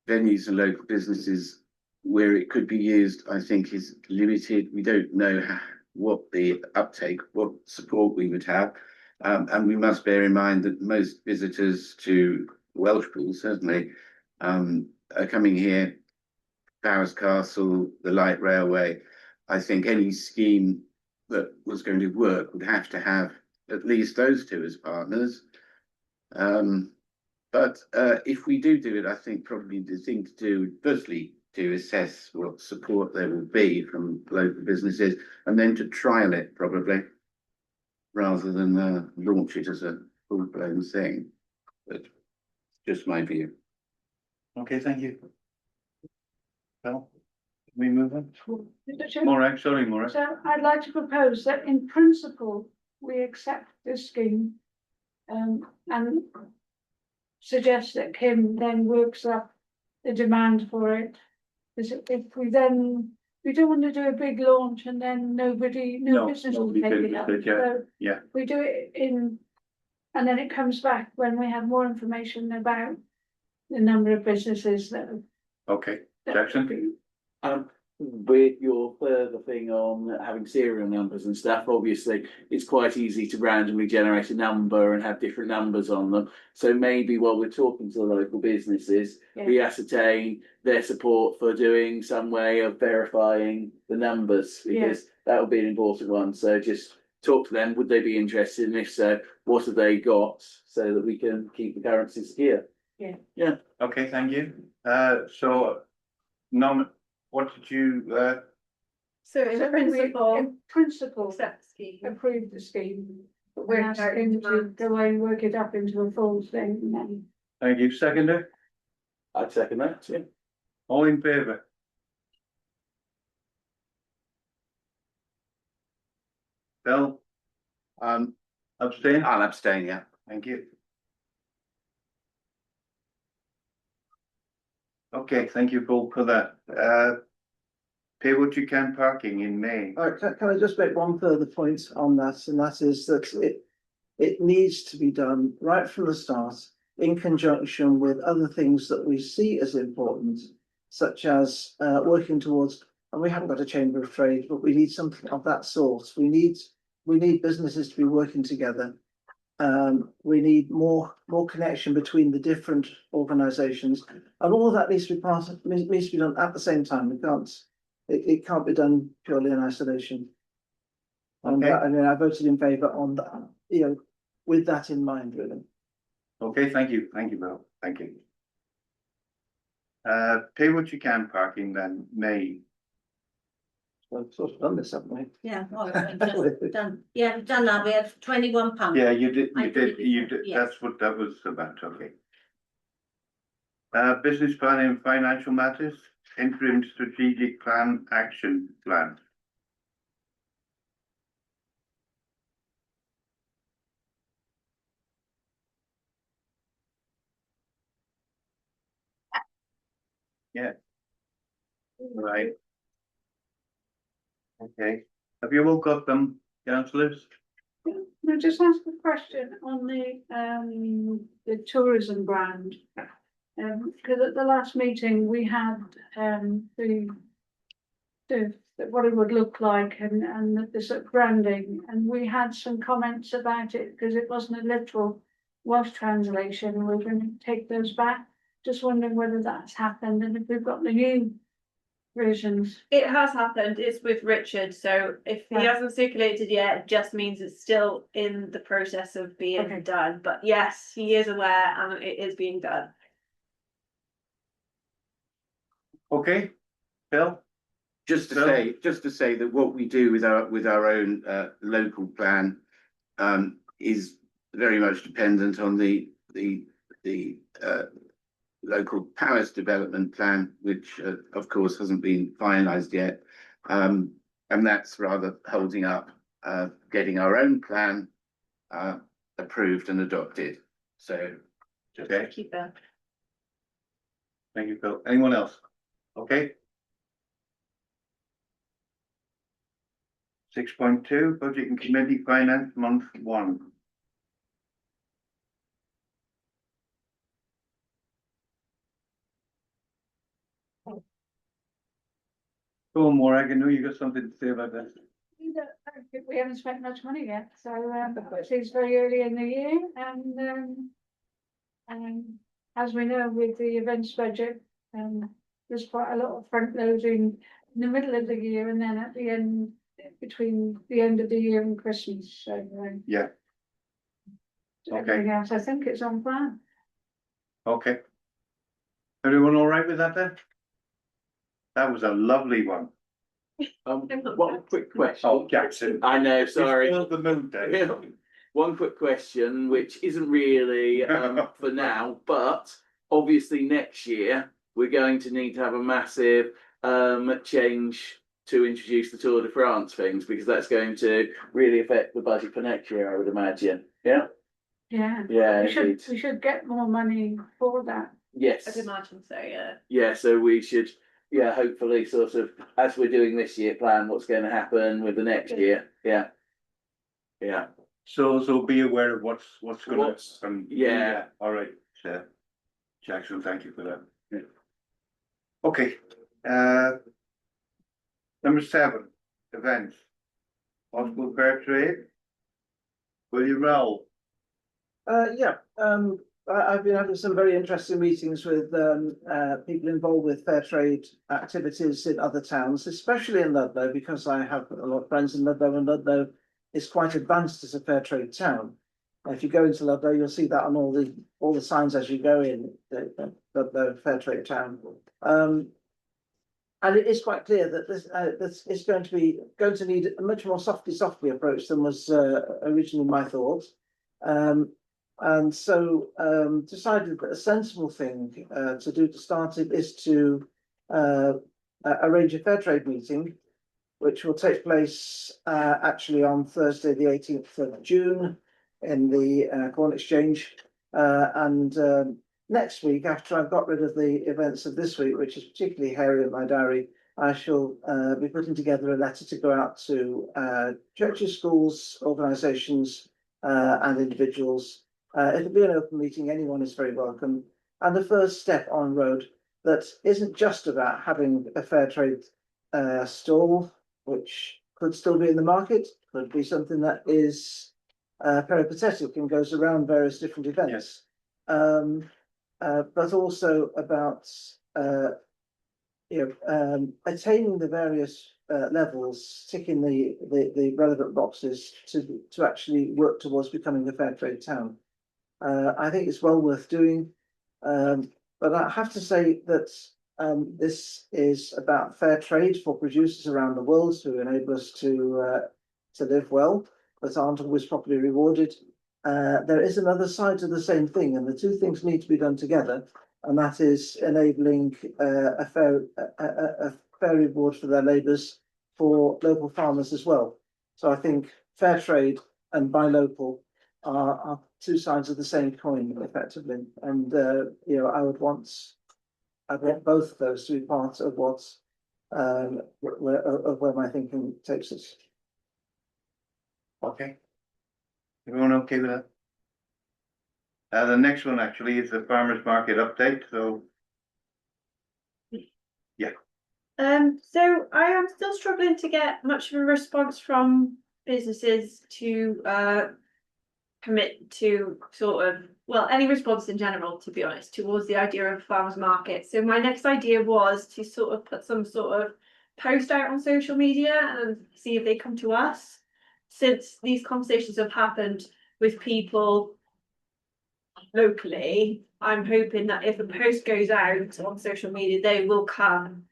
venues and local businesses where it could be used, I think, is limited. We don't know what the uptake, what support we would have. And we must bear in mind that most visitors to Welshpool certainly are coming here, Powers Castle, the light railway. I think any scheme that was going to work would have to have at least those two as partners. But if we do it, I think probably the thing to do, firstly, to assess what support there will be from local businesses, and then to trial it probably, rather than launch it as a full-blown thing. But just my view. Okay, thank you. Bill? Can we move on? Mr. Chair, Maureen, sorry, Maureen. so I'd like to propose that in principle, we accept this scheme. And suggest that Kim then works up the demand for it. Because if we don't want to do a big launch and then no business will nobody take it business up. did, yeah. So Yeah. we do it and then it comes back when we have more information about the number of businesses that. Okay, Jackson? With your further thing on having serial numbers and stuff, obviously it's quite easy to randomly generate a number and have different numbers on them. So maybe while we're talking to the local businesses, we ascertain their support for doing some way of verifying the numbers, because that would be an important one. So just talk to them, would they be interested? And if so, what have they got, so that we can keep the currency secure? Yeah. Okay, thank you. What did you, So in So principle, in principle, accept the scheme. approve the scheme. But We're we're asking to go away and work it up into a full thing and then. thank you, seconder? I'd second that, yeah. All in favour? Bill? Abstain? I'll abstain, yeah. Thank you. Okay, thank you both for that. Pay what you can parking in May. All right, can I just make one further point on that, and that is that it needs to be done right from the start in conjunction with other things that we see as important, such as working towards, and we haven't got a chamber of trade, but we need something of that sort. We need businesses to be working together. We need more connection between the different organisations, and all of that needs to be done at the same time. It can't be done purely in isolation. And Okay. I voted in favour on that, you know, with that in mind, really. Okay, thank you, Bill, thank you. Pay what you can parking then, May. So I've sort of done this, haven't we? Yeah, well, just done, yeah, we've done that, we had £21. Yeah, you did, I did it, yeah. that's what that was about, okay. Business planning and financial matters, interim strategic plan, action plan. Yeah. Right. Okay, have you all got them, councillors? No, just ask a question on the tourism brand. Because at the last meeting, we had what it would look like and the sort of branding, and we had some comments about it because it wasn't a literal Welsh translation. We're going to take those back. Just wondering whether that's happened and if we've got the versions. It has happened, it's with Richard, so if he Yeah. hasn't circulated yet, it just means it's still in the process of being Okay. done, but yes, he is aware and it is being done. Okay, Bill? Just to Bill? say that what we do with our own local plan is very much dependent on the local Paris development plan, which of course hasn't been finalised yet, and that's rather holding up getting our own plan approved and adopted. So Okay, Keep that. thank you, Bill. Anyone else? Okay. 6.2, Budget and Committee Finance Month 1. Go on, Morag, I know you got something to say about that. We haven't spent much money yet, so it's very early in the year and as we know with the events budget, there's quite a lot of front loading in the middle of the year and then at the end, between the end of the year and Christmas, so. Yeah. Okay. Everything else, I think it's on plan. Okay. Everyone all right with that then? That was a lovely one. One quick question. Oh, Jackson. I know, sorry. It's the mood day. One quick question, which isn't really for now, but obviously next year we're going to need to have a massive change to introduce the Tour de France things because that's going to really affect the budget for next year, I would imagine. Yeah. Yeah. Yeah. We should get more money for that. Yes. I'd imagine so, yeah. Yeah. So we should. Yeah, hopefully, sort of as we're doing this year, plan what's going to happen with the next year. Yeah. Yeah. So be aware of what's gonna happen. Yeah. All right, Jackson, thank you for that. Yeah. Okay, number 7, events. Welshpool Fair Trade. William Rowell. I've been having some very interesting meetings with people involved with fair trade activities in other towns, especially in Ludlow, because I have a lot of friends in Ludlow, and Ludlow is quite advanced as a fair trade town. If you go into Ludlow, you'll see that on all the signs as you go in the Ludlow fair trade town. And it is quite clear that this is going to need a much more softly approach than was originally my thought. And so decided that a sensible thing to do to start it is to arrange a fair trade meeting, which will take place actually on Thursday, the 18th of June in the Corn Exchange. And next week, after I've got rid of the events of this week, which is particularly hairy in my diary, I shall be putting together a letter to go out to churches, schools, organisations and individuals. It'll be an open meeting, anyone is very welcome. And the first step on road that isn't just about having a fair trade stall, which could still be in the market, could be something that is peripatetic and goes around various different events. Yes. But also about attaining the various levels, ticking the relevant boxes to actually work towards becoming a fair trade town. I think it's well worth doing, but I have to say that this is about fair trade for producers around the world who enable us to live well, but aren't always properly rewarded. There is another side to the same thing, and the two things need to be done together, and that is enabling a fair reward for their labours for local farmers as well. So I think fair trade and buy local are two sides of the same coin, effectively, and I would want both of those to be part of what's where my thinking takes us. Okay. Everyone okay with that? The next one actually is the farmers market update, so. Yeah. So I am still struggling to get much of a response from businesses to commit to sort of, well, any response in general, to be honest, towards the idea of farmers market. So my next idea was to sort of put some sort of post out on social media and see if they come to us. Since these conversations have happened with people locally, I'm hoping that if a post goes out on social media, they will come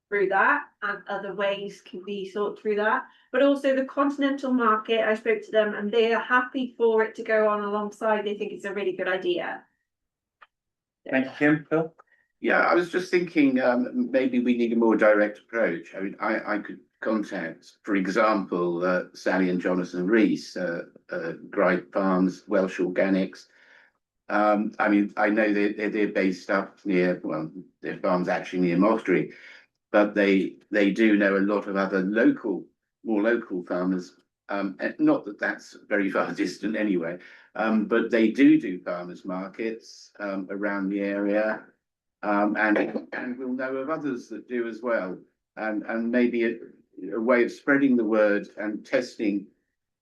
through that, and other ways can be sought through that. But also the continental market, I spoke to them and they are happy for it to go on alongside. They think it's a really good idea. Thank you, Kim. Phil? Yeah, I was just thinking, maybe we need a more direct approach. I mean, I could contact, for example, Sally and Jonathan Rees, Gripe Farms, Welsh Organics. I mean, I know they're based up near, well, their farm's actually near Moultrie, but they do know a lot of other more local farmers. And not that that's very far distant anyway, but they do farmers markets around the area. And we'll know of others that do as well. And maybe a way of spreading the word and testing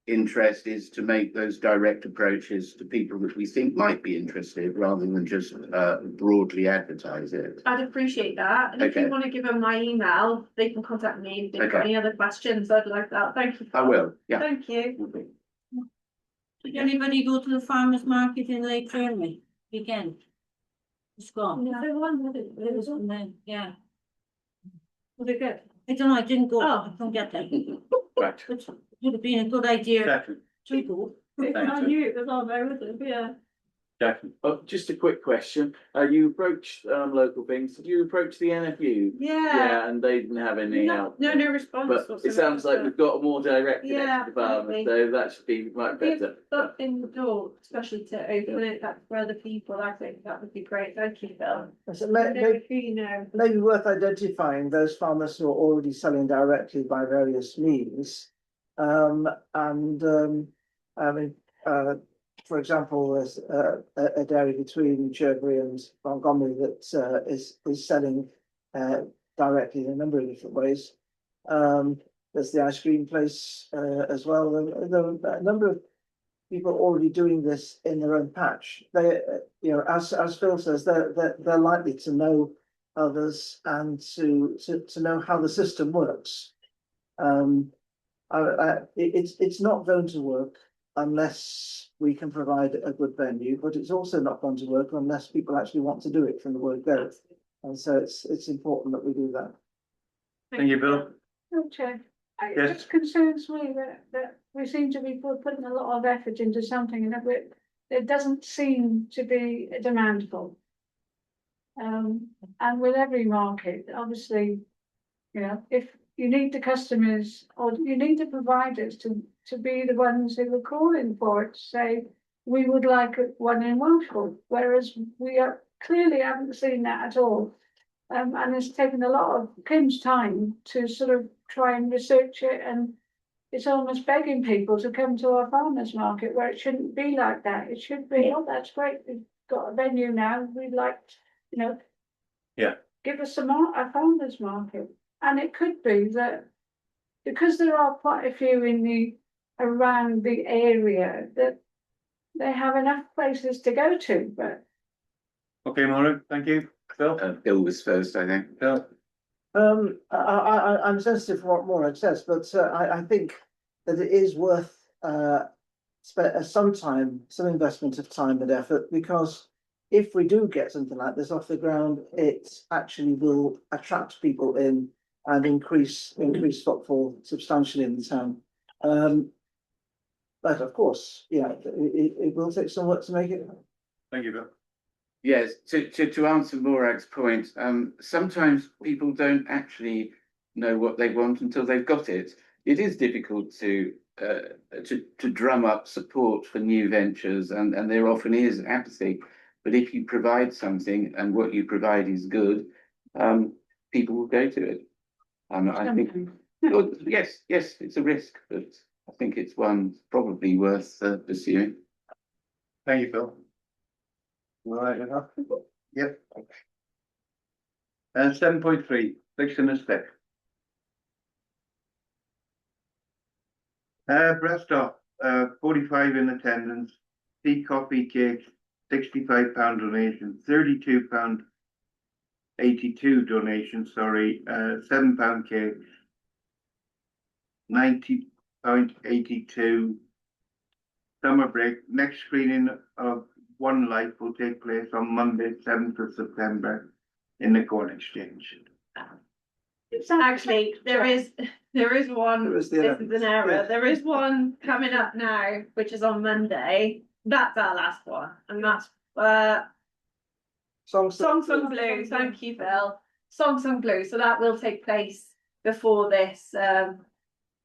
interest is to make those direct approaches to people that we think might be interested rather than just broadly advertise it. I'd appreciate that. And if you want to give them my email, they can contact me if they've got any other questions. I'd like that. Thank you. I will, yeah. Thank you. Did anybody go to the farmers market in Lake Fernley weekend? It's gone. There was And then, yeah. Was it good? I don't know, I didn't go, Oh. I don't get that. Right. Which would have been a good idea Jackie. to go. I knew it was on there, wasn't it? Yeah. Jackie. Oh, just a quick question. You approached local things. Did you approach the NFU? Yeah. Yeah, and they didn't have any help. No response. But it whatsoever, sounds like so- we've got a more direct Yeah, connection to farmers, absolutely. so that should be much Give better. foot in the door, especially to open it up for other people. I think that would be great. Thank you, Phil. So I don't know if you know. maybe worth identifying those farmers who are already selling directly by various means. I mean, for example, there's a dairy between Cherbury and Montgomery that is selling directly in a number of different ways. There's the ice cream place as well. There are a number of people already doing this in their own patch. They, as Phil says, they're likely to know others and to know how the system works. It's not going to work unless we can provide a good venue, but it's also not going to work unless people actually want to do it from the word go. And so it's important that we do that. Thank you, Bill. Okay. It Yes. just concerns me that we seem to be putting a lot of effort into something and that it doesn't seem to be a demand for. And with every market, obviously, if you need the customers or you need the providers to be the ones who are calling for it, to say, we would like one in Welshpool, whereas we clearly haven't seen that at all. And it's taken a lot of Kim's time to sort of try and research it, and it's almost begging people to come to our farmers market where it shouldn't be like that. It should be, oh, that's great, we've got a venue now, we'd like, Yeah. give us a farmers market. And it could be that because there are quite a few around the area that they have enough places to go to, but. Okay, Maura, thank you. Phil? Bill was first, I think. Phil? I'm sensitive to what Maureen says, but I think that it is worth some investment of time and effort, because if we do get something like this off the ground, it actually will attract people in and increase footfall substantially in the town. But of course, it will take some work to make it. Thank you, Bill. Yes, to answer Morag's point, sometimes people don't actually know what they want until they've got it. It is difficult to drum up support for new ventures, and there often is apathy. But if you provide something and what you provide is good, people will go to it. I think, well, yes, it's a risk, but I think it's one probably worth pursuing. Thank you, Phil. Right enough. Yep. And 7.3, fixing a stick. Brestock, 45 in attendance, tea, coffee, cakes, £65 donation, £32.82 donation, sorry, £7 cake, £90.82. Summer break, next screening of One Life will take place on Monday, 7th of September in the Corn Exchange. Actually, there is one, There is the this is an error, yeah. there is one coming up now, which is on Monday. That's our last one, and that's Songs. Songs on Blue, thank you, Phil. Songs on Blue, so that will take place before this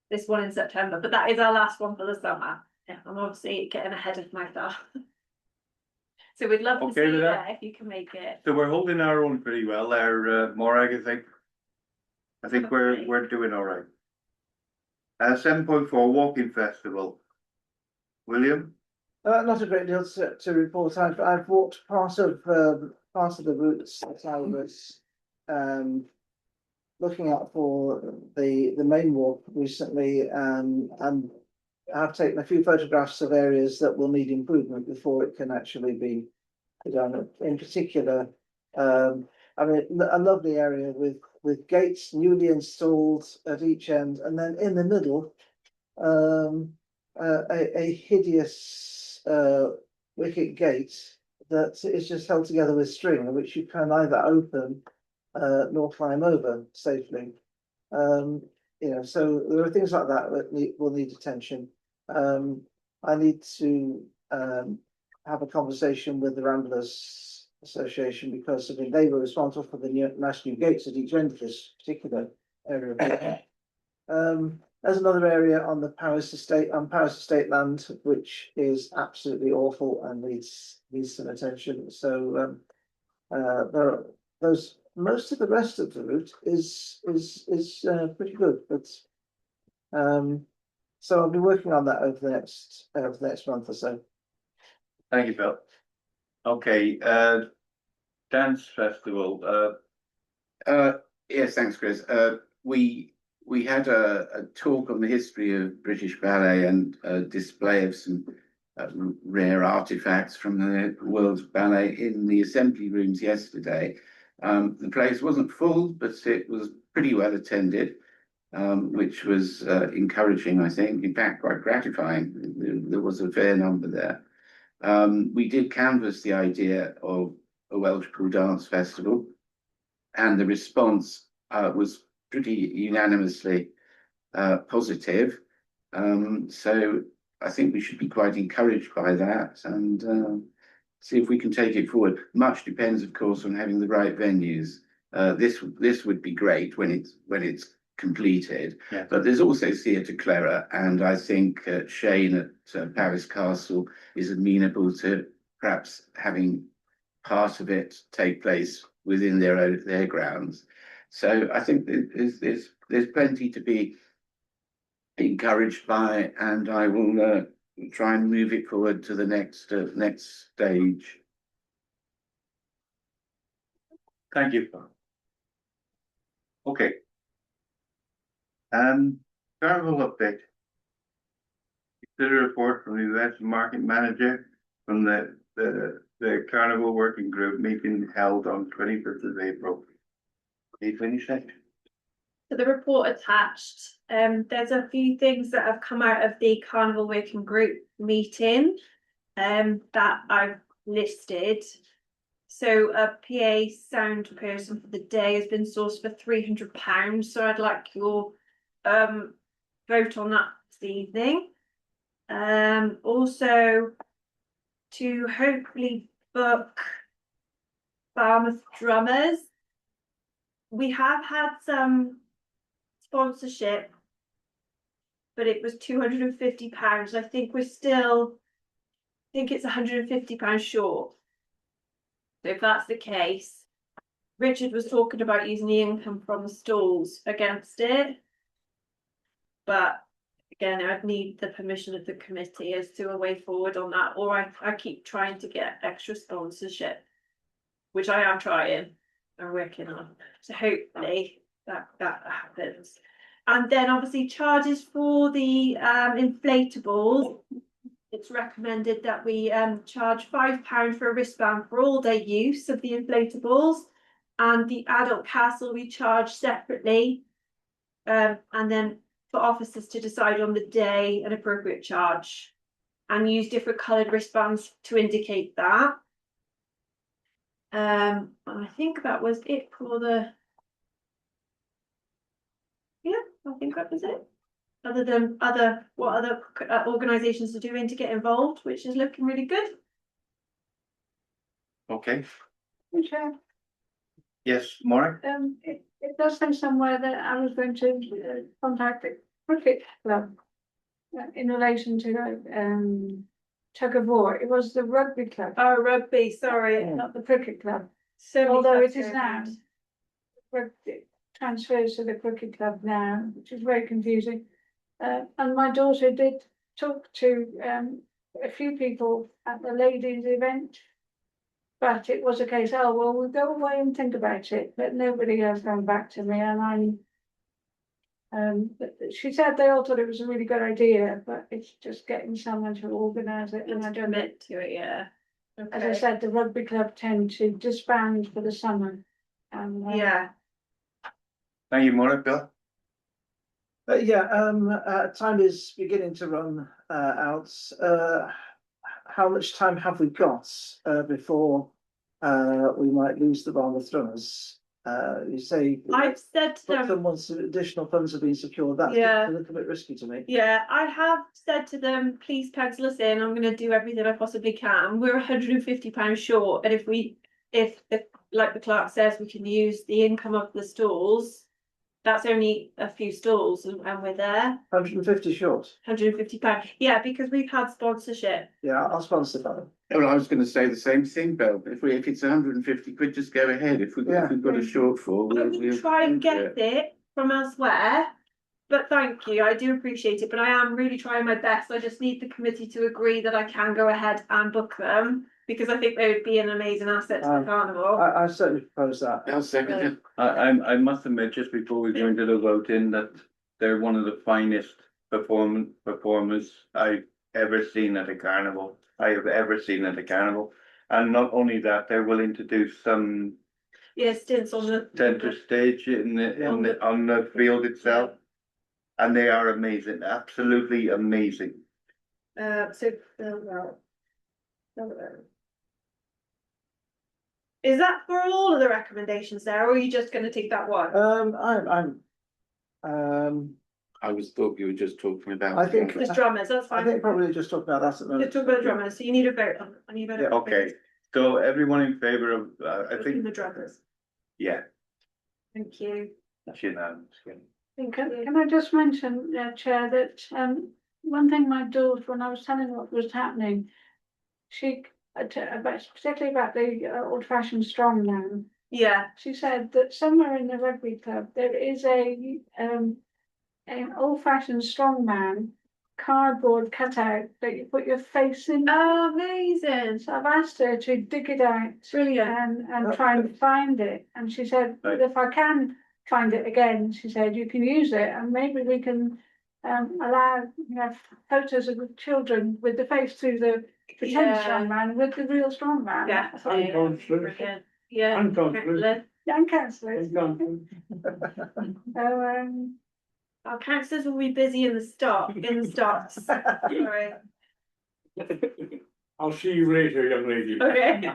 this one in September, but that is our last one for the summer. Yeah, I'm obviously getting ahead of myself. So we'd love to Okay see with you that? there if you can make it. So we're holding our own pretty well there, Morag, I think. I think we're doing all right. 7.4 Walking Festival. William? Not a great deal to report. I've walked part of the routes that I was looking at for the main walk recently, and I've taken a few photographs of areas that will need improvement before it can actually be done. In particular, I mean, a lovely area with gates newly installed at each end, and then in the middle, a hideous wicket gate that is just held together with string, which you can either open nor climb over safely. So there are things like that that will need attention. I need to have a conversation with the Ramblers Association, because I mean they were responsible for the nice new gates at each end of this particular area. There's another area on the Paris estate land, which is absolutely awful and needs some attention. So most of the rest of the route is pretty good, but so I'll be working on that over the next month or so. Thank you, Phil. Okay, dance festival. Yes, thanks, Chris. We had a talk on the history of British ballet and a display of some rare artifacts from the world's ballet in the assembly rooms yesterday. The place wasn't full, but it was pretty well attended, which was encouraging, I think. In fact, quite gratifying. There was a fair number there. We did canvass the idea of a Welshpool dance festival, and the response was pretty unanimously positive. So I think we should be quite encouraged by that, and see if we can take it forward. Much depends, of course, on having the right venues. This would be great when it's completed. Yeah. But there's also Theatre Clara, and I think Shane at Paris Castle is amenable to perhaps having part of it take place within their grounds. So I think there's plenty to be encouraged by, and I will try and move it forward to the next stage. Thank you. Okay. Carnival update. Consider a report from the events and market manager from the Carnival Working Group meeting held on 25th of April. Can you finish that? So the report attached, there's a few things that have come out of the Carnival Working Group meeting that I've listed. So a PA sound person for the day has been sourced for £300. So I'd like your vote on that this evening. Also to hopefully book Falmouth drummers. We have had some sponsorship, but it was £250. I think it's £150 short. So if that's the case, Richard was talking about using the income from the stalls against it. But again, I'd need the permission of the committee as to a way forward on that, or I keep trying to get extra sponsorship, which I am trying and working on. So hopefully that happens. And then obviously charges for the inflatables. it's recommended that we charge £5 for a wristband for all day use of the inflatables. And the adult castle we charge separately. And then for officers to decide on the day an appropriate charge. And use different coloured wristbands to indicate that. And I think that was it for the. Yeah, I think that was it. Other than what other organisations are doing to get involved, which is looking really good. Okay, Chair, yes, Maureen? it does say somewhere that I was going to contact the cricket club in relation to tug of war. It was the rugby club, Oh, rugby, sorry. not the cricket club. So many Although clubs it is going now. around. Rugby transfers to the cricket club now, which is very confusing. And my daughter did talk to a few people at the ladies' event. But it was a case, oh, well, we'll go away and think about it, but nobody has gone back to me, and but she said they all thought it was a really good idea, but it's just getting someone to organise it, and I don't know. Commit to it, yeah. As I said, the rugby club tend to disband for the summer. And Yeah, Thank you, Maureen. Bill? Time is beginning to run out. How much time have we got before we might lose them on the thrummers? You say I've said to them, once additional funds have been secured, that's Yeah. a little bit risky to me. yeah, I have said to them, please pencil us in, I'm gonna do everything I possibly can. We're £150 short, and if like the clerk says, we can use the income of the stalls. That's only a few stalls and we're there, 150 short. £150. Yeah, because we've had sponsorship. Yeah, I'll sponsor that. Well, I was going to say the same thing, Bill. If it's 150 quid, just go ahead. If we've got a shortfall, I will try and get it from elsewhere, but thank you, I do appreciate it, but I am really trying my best. I just need the committee to agree that I can go ahead and book them, because I think they would be an amazing asset to the carnival. I certainly propose that. I'll second it. I must admit, just before we go into the voting, that they're one of the finest performers I've ever seen at a carnival. And not only that, they're willing to do some Yeah, stints on the. center stage on the field itself. And they are amazing, absolutely amazing. Is that for all of the recommendations there, or are you just gonna take that one? I was thought you were just talking about. I think- Just drummers, that's I fine. think probably just talk about that at the moment. Just talk about the drummers, so you need a vote on you vote. Okay, so everyone in favor of, I The think, drummers, yeah, thank you. that's unanimous. Can I just mention, Chair, that one thing my daughter, when I was telling her what was happening, she particularly about the old-fashioned strongman. Yeah, She said that somewhere in the rugby club there is an old-fashioned strongman cardboard cutout that you put your face in. oh, amazing, So I've asked her to dig it out brilliant. and try and find it, and she said, Right. if I can find it again, she said, you can use it, and maybe we can allow, photos of the children with the face through the pretend Yeah. strongman with the real strongman. Yeah. And councillors. Brilliant. Yeah. And councillors. Young councillors. And councillors. So Our councillors will be busy in the stocks. Sorry. I'll see you later, young lady. Okay.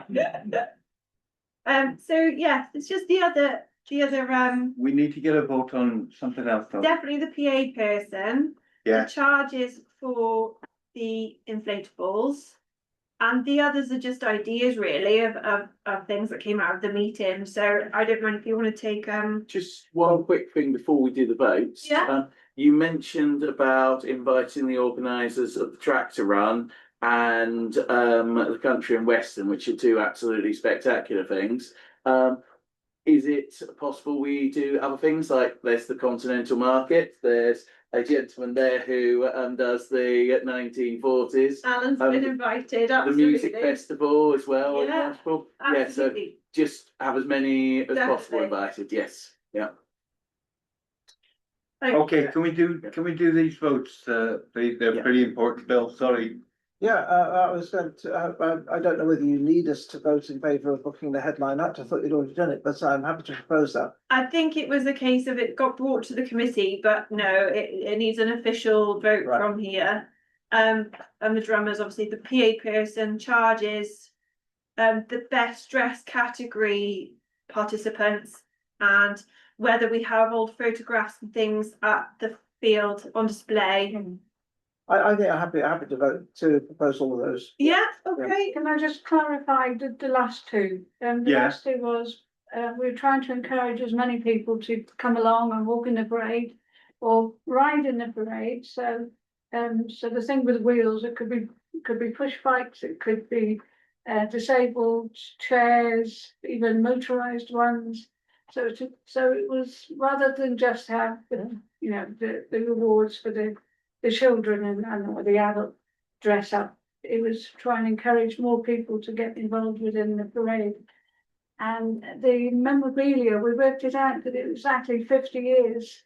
So yeah, it's just the other, We need to get a vote on something else, though. definitely the PA person. Yeah. The charges for the inflatables. And the others are just ideas really of things that came out of the meeting, so I don't mind if you want to take Just one quick thing before we do the votes. Yeah. You mentioned about inviting the organisers of the tractor run and the country and western, which are two absolutely spectacular things. Is it possible we do other things like there's the Continental Market, there's a gentleman there who does the 1940s. Alan's been invited, The absolutely. music festival as well. in Yeah, Welshpool. Yeah, so Absolutely. just have as many as possible Definitely. invited, yes, yeah. Thank Okay, you. can we do these votes? They're Yeah. pretty important, Bill, sorry. Yeah, I was going to, I don't know whether you need us to vote in favour of booking the headline act. I thought you'd already done it, but I'm happy to propose that. I think it was a case of it got brought to the committee, but no, it needs an official vote Right. from here. And the drummers, obviously the PA person charges the best dressed category participants, and whether we have old photographs and things at the field on display. I think I'm happy to vote to propose all of those. Yeah, okay. Can I just clarify the last two? The Yeah. last two was, we were trying to encourage as many people to come along and walk in the parade or ride in the parade. So, so the thing with wheels, it could be push bikes, it could be disabled chairs, even motorized ones. So it was, rather than just have the rewards for the children and the adult dress up, it was trying to encourage more people to get involved within the parade. And the memorabilia, we worked it out that it was exactly 50 years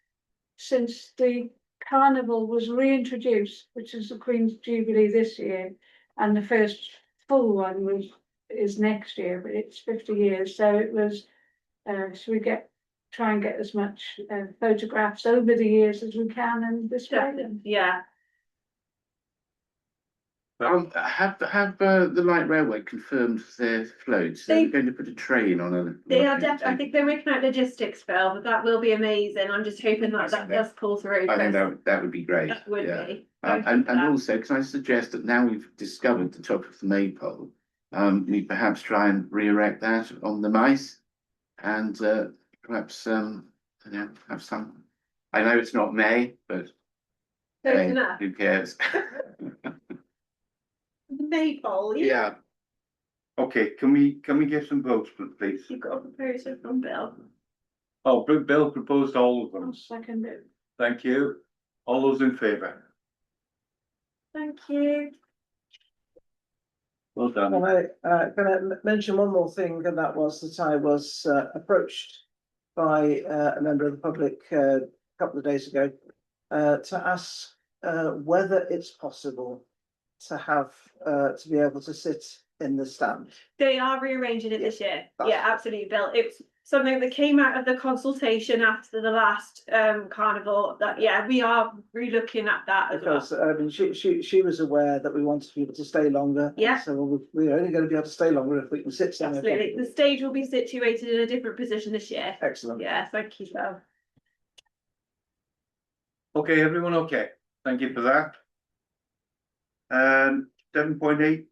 since the carnival was reintroduced, which is the Queen's Jubilee this year, and the first full one is next year, but it's 50 years. So it was, so we try and get as much photographs over the years as we can and display them. Yeah. Have the light railway confirmed their floats? They're going to put a train on a. They are I think they're working out logistics, Phil, but that will be amazing. I'm just hoping that does pull through. I think that would be great. That would yeah. be. And also, can I suggest that now we've discovered the top of the maypole, we perhaps try and re-erect that on the mice, and perhaps have some. I know it's not May, but hey, who cares? The maypole, Yeah. Okay, can we get some votes, please? You've got a proposal from Bill. Oh, Bill proposed all of I'll them. second it. Thank you. All those in favour? Thank you. Well done. Can I mention one more thing, and that was that I was approached by a member of the public a couple of days ago to ask whether it's possible to have to be able to sit in the stand. They are rearranging it this year. That's- Yeah, absolutely, Bill. It's something that came out of the consultation after the last carnival. That we are re-looking at that as well. Because I mean, she was aware that we wanted people to stay longer. Yeah. So we're only going to be able to stay longer if we can sit somewhere. Absolutely. The stage will be situated in a different position this year. Excellent. Yeah, thank you, Phil. Okay, everyone okay? Thank you for that. 7.8,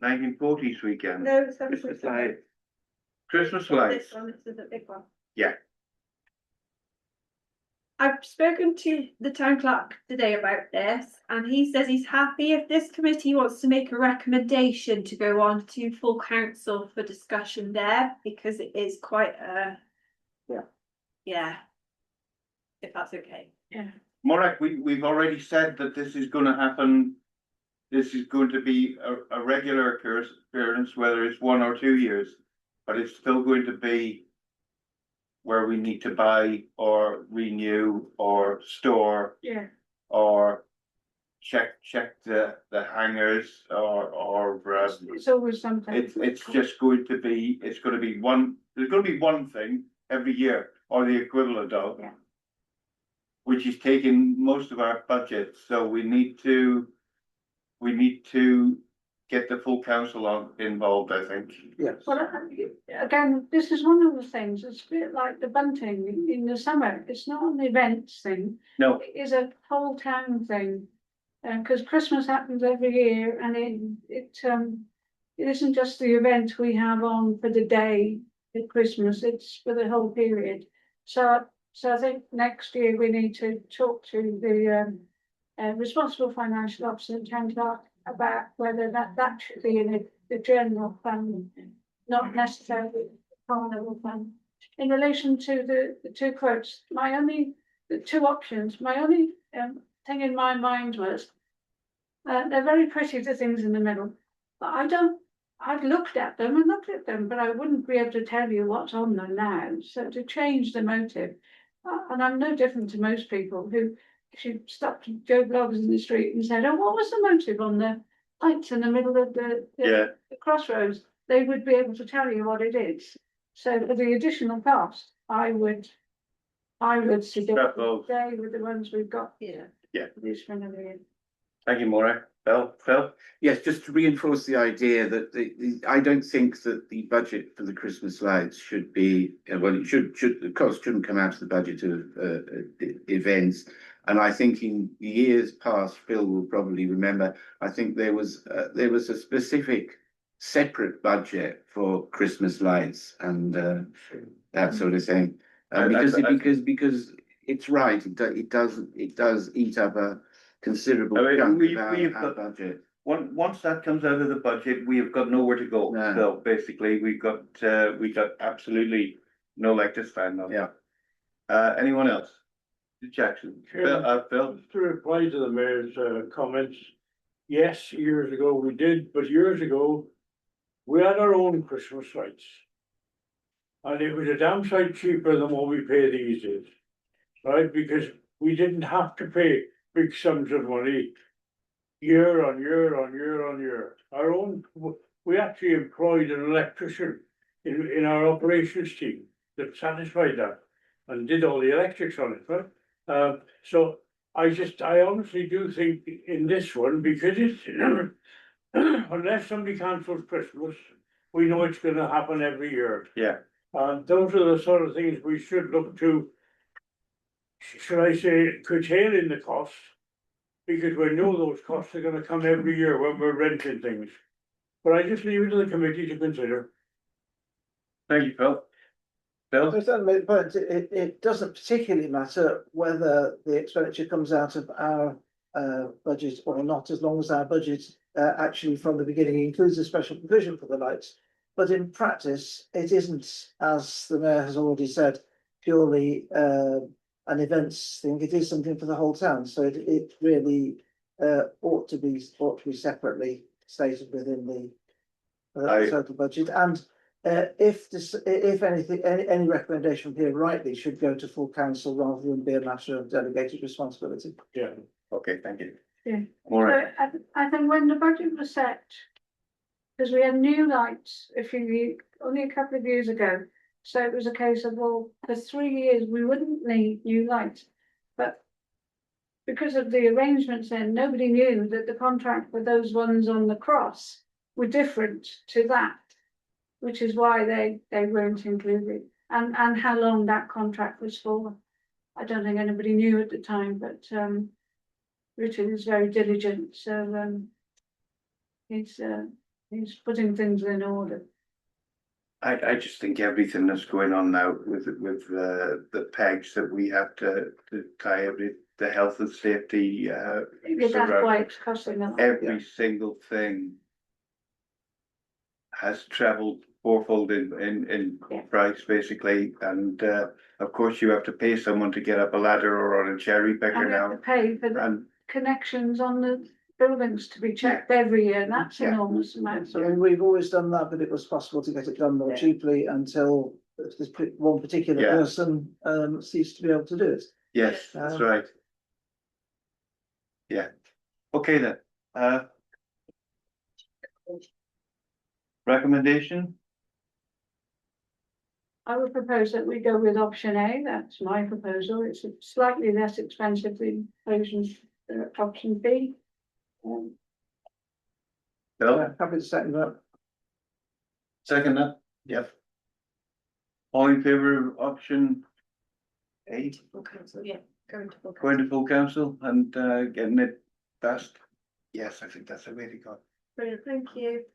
1940s weekend. No, it's Christmas lights. Christmas lights. This is a big one. Yeah. I've spoken to the town clerk today about this, and he says he's happy if this committee wants to make a recommendation to go on to full council for discussion there, because it is quite a. Yeah. If that's okay. Yeah. Morag, we've already said that this is going to happen. This is going to be a regular occurrence, whether it's 1 or 2 years, but it's still going to be where we need to buy or renew or store Yeah. or check the hangers or It's always something. it's just going to be, there's going to be one thing every year or the equivalent of. Yeah. Which is taking most of our budget, so we need to get the full council involved, I think. Yes. Well, again, this is one of the things, it's a bit like the bunting in the summer, it's not an events thing. No. It is a whole town thing, because Christmas happens every year, and it isn't just the event we have on for the day at Christmas, it's for the whole period. So I think next year we need to talk to the responsible financial officer and town clerk about whether that should be in the general fund, not necessarily the carnival fund. In relation to the two quotes, the two options, my only thing in my mind was they're very pretty, the things in the middle, but I've looked at them, but I wouldn't be able to tell you what's on them now. So to change the motive, and I'm no different to most people who, if you stopped Joe Bloggers in the street and said, "Oh, what was the motive on lights in the middle of the crossroads, they would be able to tell you what it is. So for the additional cost, I would suggest those. stay with the ones we've got here. Yeah. This for another year. Thank you, Maura. Phil? Yes, just to reinforce the idea that I don't think that the budget for the Christmas lights should be, well, it should, the cost shouldn't come out of the budget of events. And I think in years past, Phil will probably remember, I think there was a specific separate budget for Christmas lights and that sort of thing. Because it's right, it does eat up a considerable chunk of our budget. Once that comes out of the budget, we have got nowhere to go. No. So basically, we got absolutely no leg to stand on. Yeah. Anyone else? Jackson? Phil? Just to reply to the mayor's comments, yes, years ago we did, but years ago, we had our own Christmas lights. And it was a damn sight cheaper than what we pay these days, right? Because we didn't have to pay big sums of money year on year on year on year. Our own, we actually employed an electrician in our operations team that satisfied that and did all the electrics on it, right? So I honestly do think in this one, because it's, unless somebody cancels Christmas, we know it's gonna happen every year. Yeah. Those are the sort of things we should look to, should I say, curtailing the costs. Because we know those costs are gonna come every year when we're renting things. But I just leave it to the committee to consider. Thank you, Phil. Phil? But it doesn't particularly matter whether the expenditure comes out of our budget or not, as long as our budget actually from the beginning includes a special provision for the lights. But in practice, it isn't, as the mayor has already said, purely an events thing. It is something for the whole town, so it really ought to be separately stated within the total budget. And if anything, any recommendation here rightly should go to full council rather than be a matter of delegated responsibility. Yeah. Okay, thank you. Yeah. Maura? So I think when the budget was set, because we had new lights only a couple of years ago. So it was a case of, well, for 3 years, we wouldn't need new lights. But because of the arrangements then, nobody knew that the contract for those ones on the cross were different to that, which is why they weren't included. And how long that contract was for, I don't think anybody knew at the time, but Richard is very diligent, so he's putting things in order. I just think everything that's going on now with the pegs that we have to tie every, the health and safety. That's why it's costing a lot. Every single thing has trebled fourfold in price, basically, and of course you have to pay someone to get up a ladder or on a cherry picker And we have now. to pay for the connections on the buildings to be checked every year, and that's enormous amounts. I mean, we've always done that, but it was possible to get it done more cheaply until this one particular person ceased to be able to do it. Yes, that's right. Yeah. Okay then. Recommendation? I would propose that we go with option A. That's my proposal. It's slightly less expensive than option B. Bill? Happy to second that. Second that? Yep. All in favor of option A? Full council, yeah, going to full council. Going to full council and getting it passed? Yes, I think that's the way to go. Brilliant, thank you.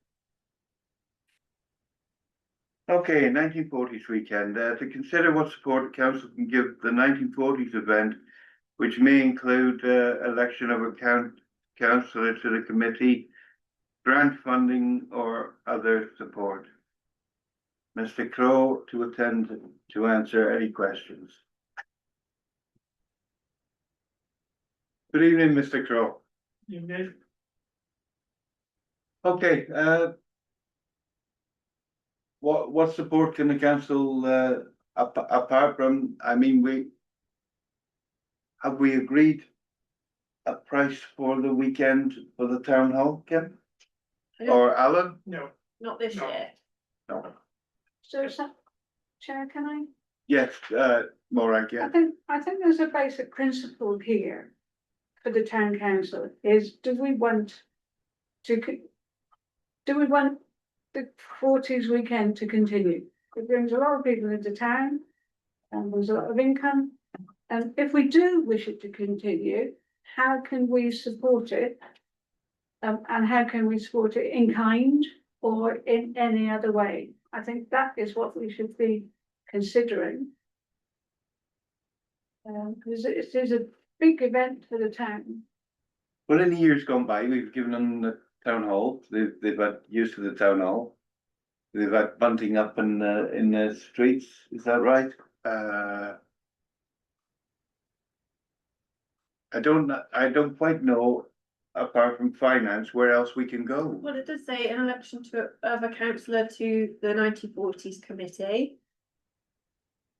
Okay, 1940s weekend. To consider what support the council can give the 1940s event, which may include election of a councillor to the committee, grant funding or other support. Mr. Crowe to attend to answer any questions. Good evening, Mr. Crowe. Evening. Okay, what support can the council apart from, I mean, have we agreed a price for the weekend for the town hall, Ken? or Alan? No. Not this No. year. No. So, Chair, can I? Yes, Morag, yeah. I think there's a basic principle here for the town council is, do we want the 40s weekend to continue? It brings a lot of people into town and there's a lot of income. And if we do wish it to continue, how can we support it? And how can we support it in kind or in any other way? I think that is what we should be considering. Because it is a big event for the town. Well, in the years gone by, we've given them the town hall, they've had use of the town hall. They've had bunting up in the streets, is that right? I don't quite know, apart from finance, where else we can go. Well, it does say an election of a councillor to the 1940s committee.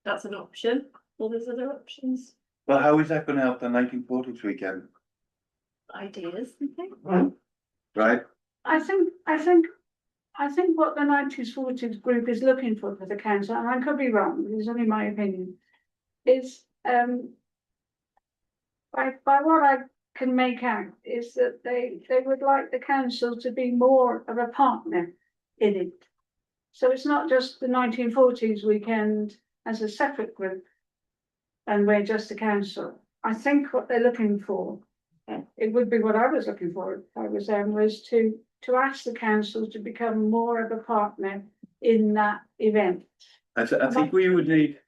That's an option. Well, there's other options, Well, how is that gonna help the 1940s weekend, ideas, I think. right? I think what the 90s, 40s group is looking for the council, and I could be wrong, it's only my opinion, is by what I can make out is that they would like the council to be more of a partner in it. So it's not just the 1940s weekend as a separate group, and we're just a council. I think what they're looking for, it would be what I was looking for if I was them, was to ask the council to become more of a partner in that event. I think we would need.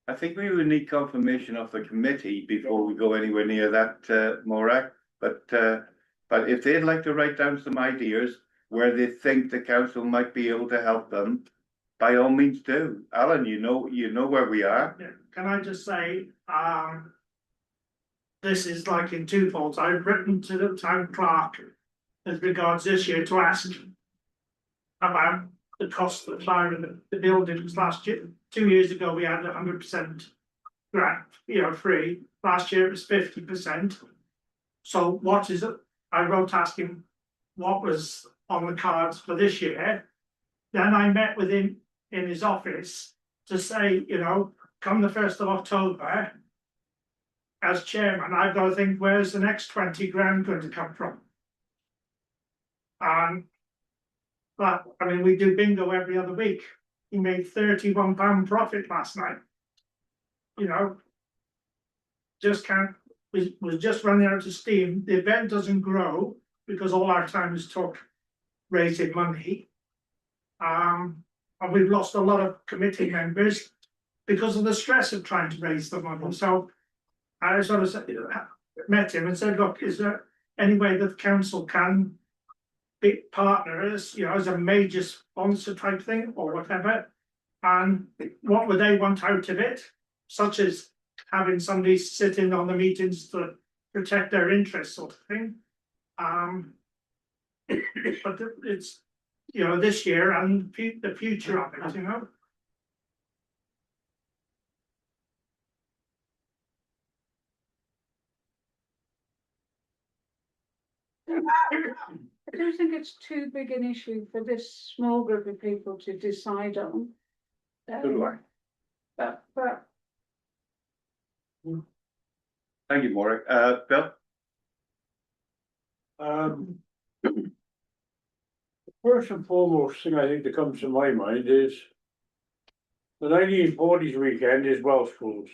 I think we would need confirmation of the committee before we go anywhere near that, Morag. But if they'd like to write down some ideas where they think the council might be able to help them, by all means do. Alan, you know where we are. Yeah, can I just say, this is like in two folds. I've written to the town clerk as regards this year to ask about the cost of plowing the buildings last year. 2 years ago, we had 100% grant, free. Last year it was 50%. So what is it? I wrote asking what was on the cards for this year. Then I met with him in his office to say, come the 1st of October, as chairman, I've got to think, where's the next 20 grand going to come from? But I mean, we do bingo every other week. He made £31 profit last night. Just can't, was just running out of steam. The event doesn't grow because all our time is took raising money. And we've lost a lot of committee members because of the stress of trying to raise the money. So I sort of met him and said, look, is there any way that the council can be partners, as a major sponsor type thing or whatever? And what would they want out of it? Such as having somebody sitting on the meetings to protect their interests, sort of thing. But it's, this year and the future of it, I don't think it's too big an issue for this small group of people to decide on. But Thank you, Morag. Bill? the first and foremost thing I think that comes to my mind is the 1940s weekend is Welshpool.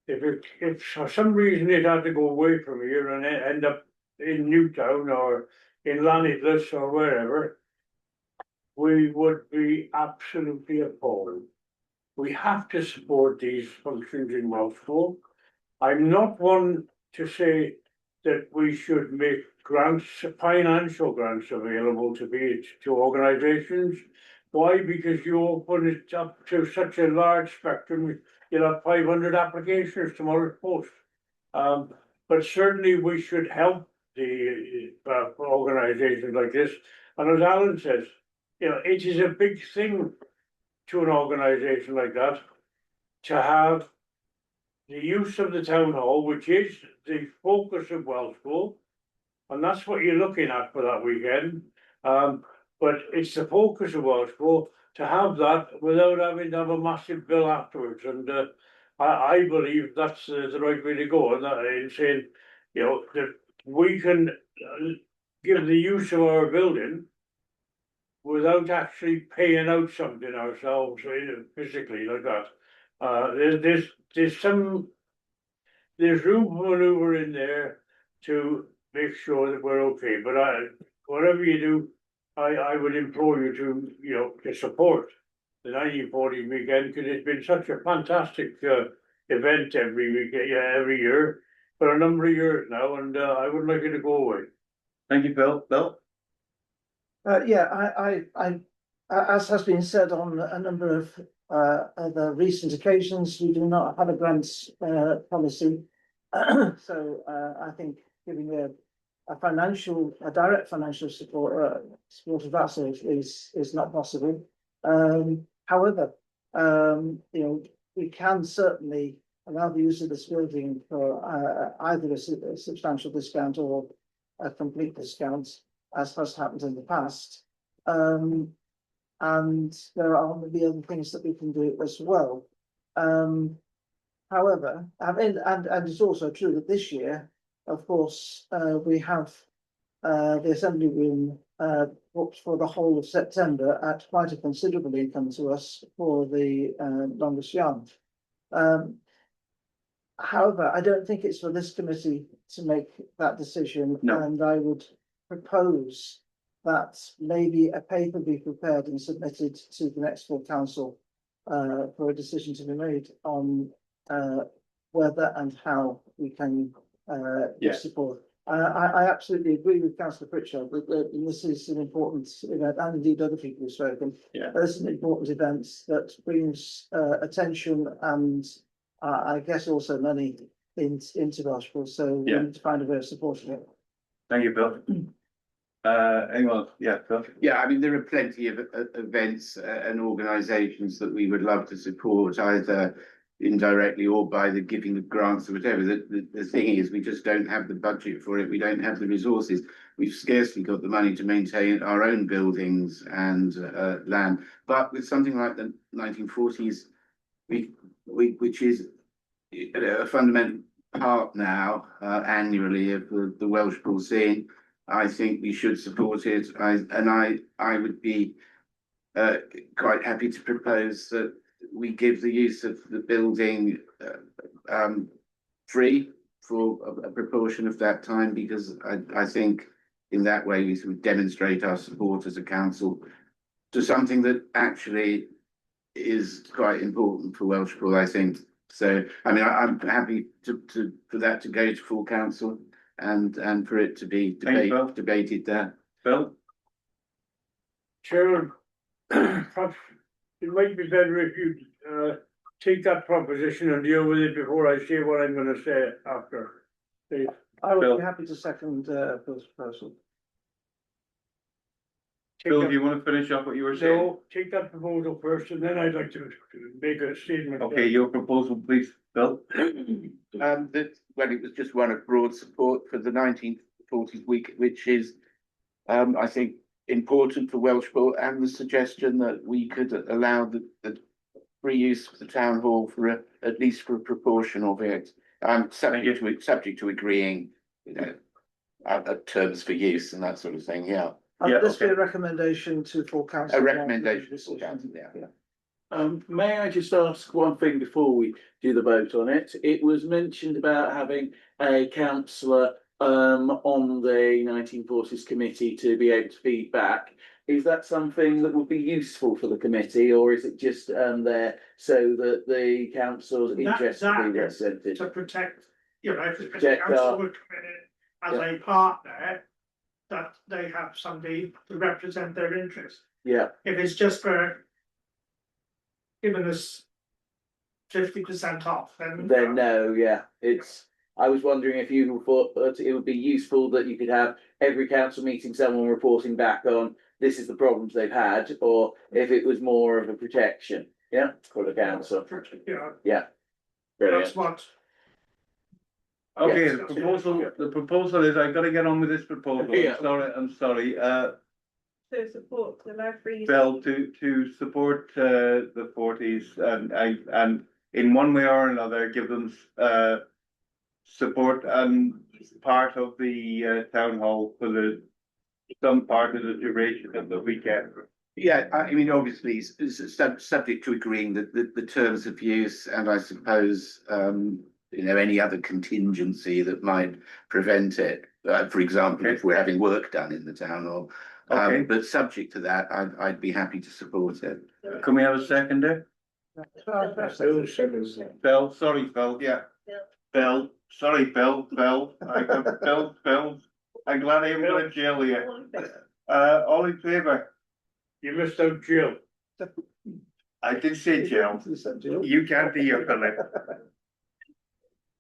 If for some reason it had to go away from here and end up in Newtown or in Llanidlis or wherever, we would be absolutely appalled. We have to support these functions in Welshpool. I'm not one to say that we should make grants, financial grants available to organisations. Why? Because you open it up to such a large spectrum, you'll have 500 applications tomorrow's post. But certainly we should help the organisations like this. And as Alan says, it is a big thing to an organisation like that to have the use of the town hall, which is the focus of Welshpool, and that's what you're looking at for that weekend. But it's the focus of Welshpool to have that without having to have a massive bill afterwards, and I believe that's the right way to go, and that in saying, you know, that we can give the use of our building without actually paying out something ourselves physically like that. There's there's room for maneuver in there to make sure that we're okay, but whatever you do, I would implore you to, you know, to support the 1940 weekend, because it's been such a fantastic event every week, every year for a number of years now, and I would like it to go away. Thank you, Bill. Bill? Yeah, as has been said on a number of other recent occasions, we do not have a grants policy. So I think giving a direct financial support of that sort is not possible. However, you know, we can certainly allow the use of this building for either a substantial discount or a complete discount, as has happened in the past. And there are the other things that we can do as well. However, and it's also true that this year, of course, we have the assembly room booked for the whole of September at quite a considerable income to us for the longest yarn. However, I don't think it's for this committee to make that decision, and I would propose that maybe a paper be prepared and submitted to the next full council for a decision to be made on whether and how we can support. I absolutely agree with Councillor Pritchard that this is an important event, and indeed other people have spoken. Yeah. This is an important event that brings attention and I guess also money into Welshpool, so we need to find a way of supporting it. Thank you, Bill. Anyone? Yeah, Bill? Yeah, I mean, there are plenty of events and organisations that we would love to support, either indirectly or by the giving of grants or whatever. The thing is, we just don't have the budget for it. We don't have the resources. We've scarcely got the money to maintain our own buildings and land. But with something like the 1940s, which is a fundamental part now annually of the Welshpool scene, I think we should support it. I would be quite happy to propose that we give the use of the building free for a proportion of that time, because I think in that way we sort of demonstrate our support as a council to something that actually is quite important for Welshpool, I think. So, I mean, I'm happy for that to go to full council and for it to be debated there. Bill? Chairman, perhaps it might be better if you take that proposition and deal with it before I say what I'm going to say after. Please. I would Bill? be happy to second Bill's proposal. Bill, do you want to finish up what you were saying? No, take that proposal first, and then I'd like to make a statement. Okay, your proposal, please, Bill. Well, it was just one of broad support for the 1940s week, which is, I think, important for Welshpool, and the suggestion that we could allow the free use of the town hall for at least for a proportion of it, subject to agreeing, you know, terms for use and that sort of thing. Yeah. This be a recommendation to full council. A recommendation to full council. Yeah. May I just ask one thing before we do the vote on it? It was mentioned about having a councillor on the 1940s committee to be able to feed back. Is that something that would be useful for the committee, or is it just there so that the council's interest will be represented? To protect, you know, if the Protect council would come in as a partner, that they have somebody to represent their interests. Yeah. If it's just for giving us 50% off, then No, yeah, it's. I was wondering if you thought that it would be useful that you could have every council meeting someone reporting back on this is the problems they've had, or if it was more of a protection, yeah, for the council. you know, Yeah, brilliant. that's what Okay, Yes. the proposal is, I've gotta get on with this proposal, Yeah. I'm sorry, So support to allow free. Phil, to support, the forties and in one way or another, give them, support and part of the, town hall for some part of the duration of the weekend. Yeah, I mean, obviously, subject to agreeing that the terms of use and I suppose, any other contingency that might prevent it. For example, if we're having work done in the town hall. Okay. But subject to that, I'd be happy to support it. Can we have a seconder? Phil, sorry, Phil, yeah. Phil, sorry, Phil, Phil. I'm glad I haven't got a jail here. All in favour? You missed out Jill. I did say jail. You can't be your Philip.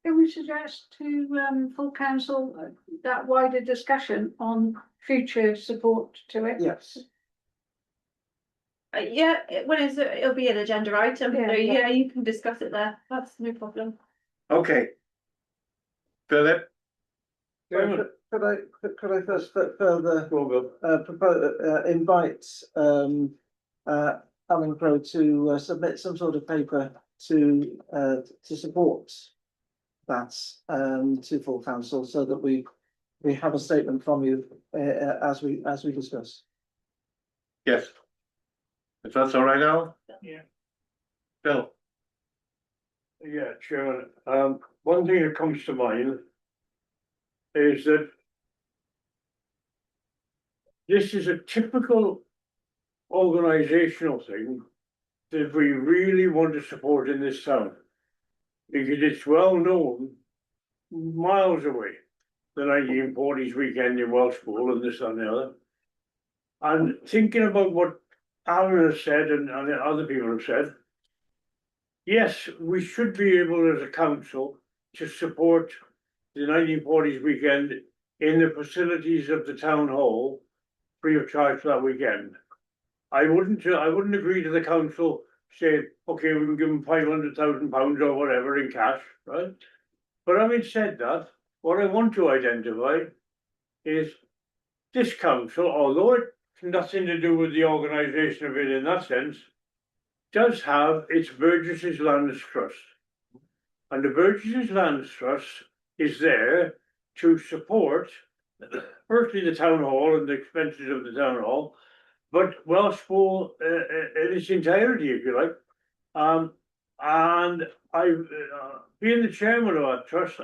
Can we suggest to full council that wider discussion on future support to it? Yes. Yeah, it'll be an agenda item, so Yeah. yeah, you can discuss it there, that's no problem. Okay. Philip? Could I first further Go. propose, invite, Alan Crowe to submit some sort of paper to support that, to full council, so that we have a statement from you, as we discuss. Yes. If that's all right, Al? Yeah. Phil? Yeah, Chairman, one thing that comes to mind is that this is a typical organizational thing that we really want to support in this town. Because it's well known, miles away, the 1940s weekend in Welshpool and this and the other. And thinking about what Alan has said and other people have said, yes, we should be able as a council to support the 1940s weekend in the facilities of the town hall free of charge for that weekend. I wouldn't agree to the council say, okay, we can give them £500,000 or whatever in cash, right? But having said that, what I want to identify is this council, although it's nothing to do with the organisation of it in that sense, does have its Burgess's Lands Trust. And the Burgess's Lands Trust is there to support, firstly, the town hall and the expenses of the town hall, but Welshpool in its entirety, if you like. And being the chairman of that trust,